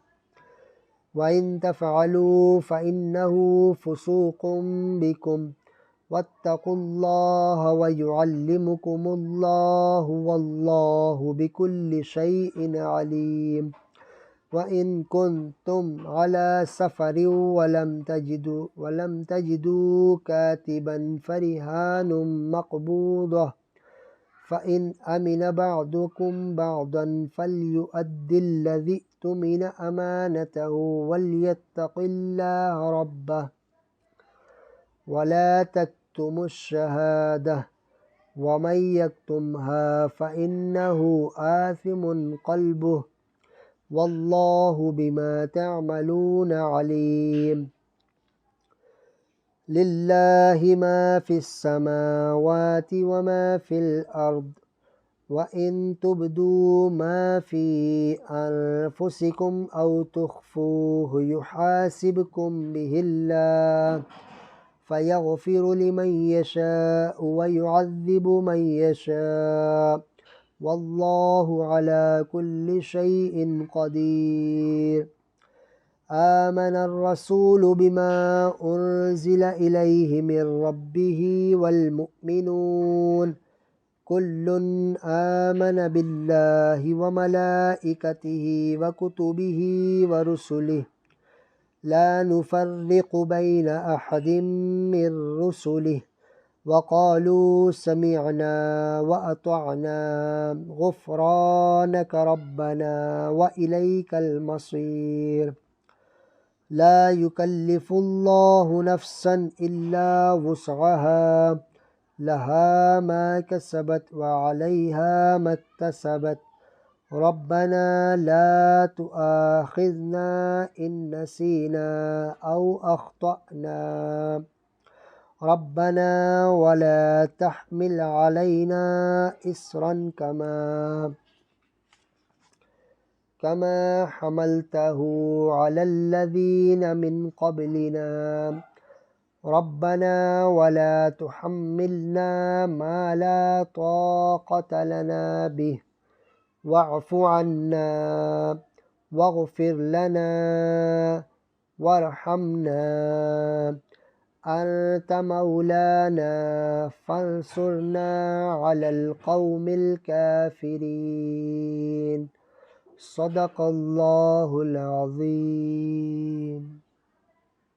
وإن تفعلوا فإنه فسوق بكم واتقوا الله ويعلمكم الله والله بكل شيء عليم وإن كنتم على سفر ولم تجدوا كاتبا فرهان مقبوضة فإن أمن بعضكم بعضا فليؤد الذي اؤتمن أمانته وليتق الله ربه ولا تكتموا الشهادة ومن يكتمها فإنه آثم قلبه والله بما تعملون عليم لله ما في السماوات وما في الأرض وإن تبدوا ما في أنفسكم أو تخفوه يحاسبكم به الله فيغفر لمن يشاء ويعذب من يشاء والله على كل شيء قدير آمن الرسول بما أنزل إليه من ربه والمؤمنون كل آمن بالله وملائكته وكتبه ورسله لا نفرق بين أحد من رسله وقالوا سمعنا وأطعنا غفرانك ربنا وإليك المصير لا يكلف الله نفسا إلا وسعها لها ما كسبت وعليها ما اكتسبت ربنا لا تؤاخذنا إن نسينا أو أخطأنا ربنا ولا تحمل علينا إصرا كما حملته على الذين من قبلنا ربنا ولا تحملنا ما لا طاقة لنا به واعف عنا واغفر لنا وارحمنا أنت مولانا فانصرنا على القوم الكافرين صدق الله العظيم.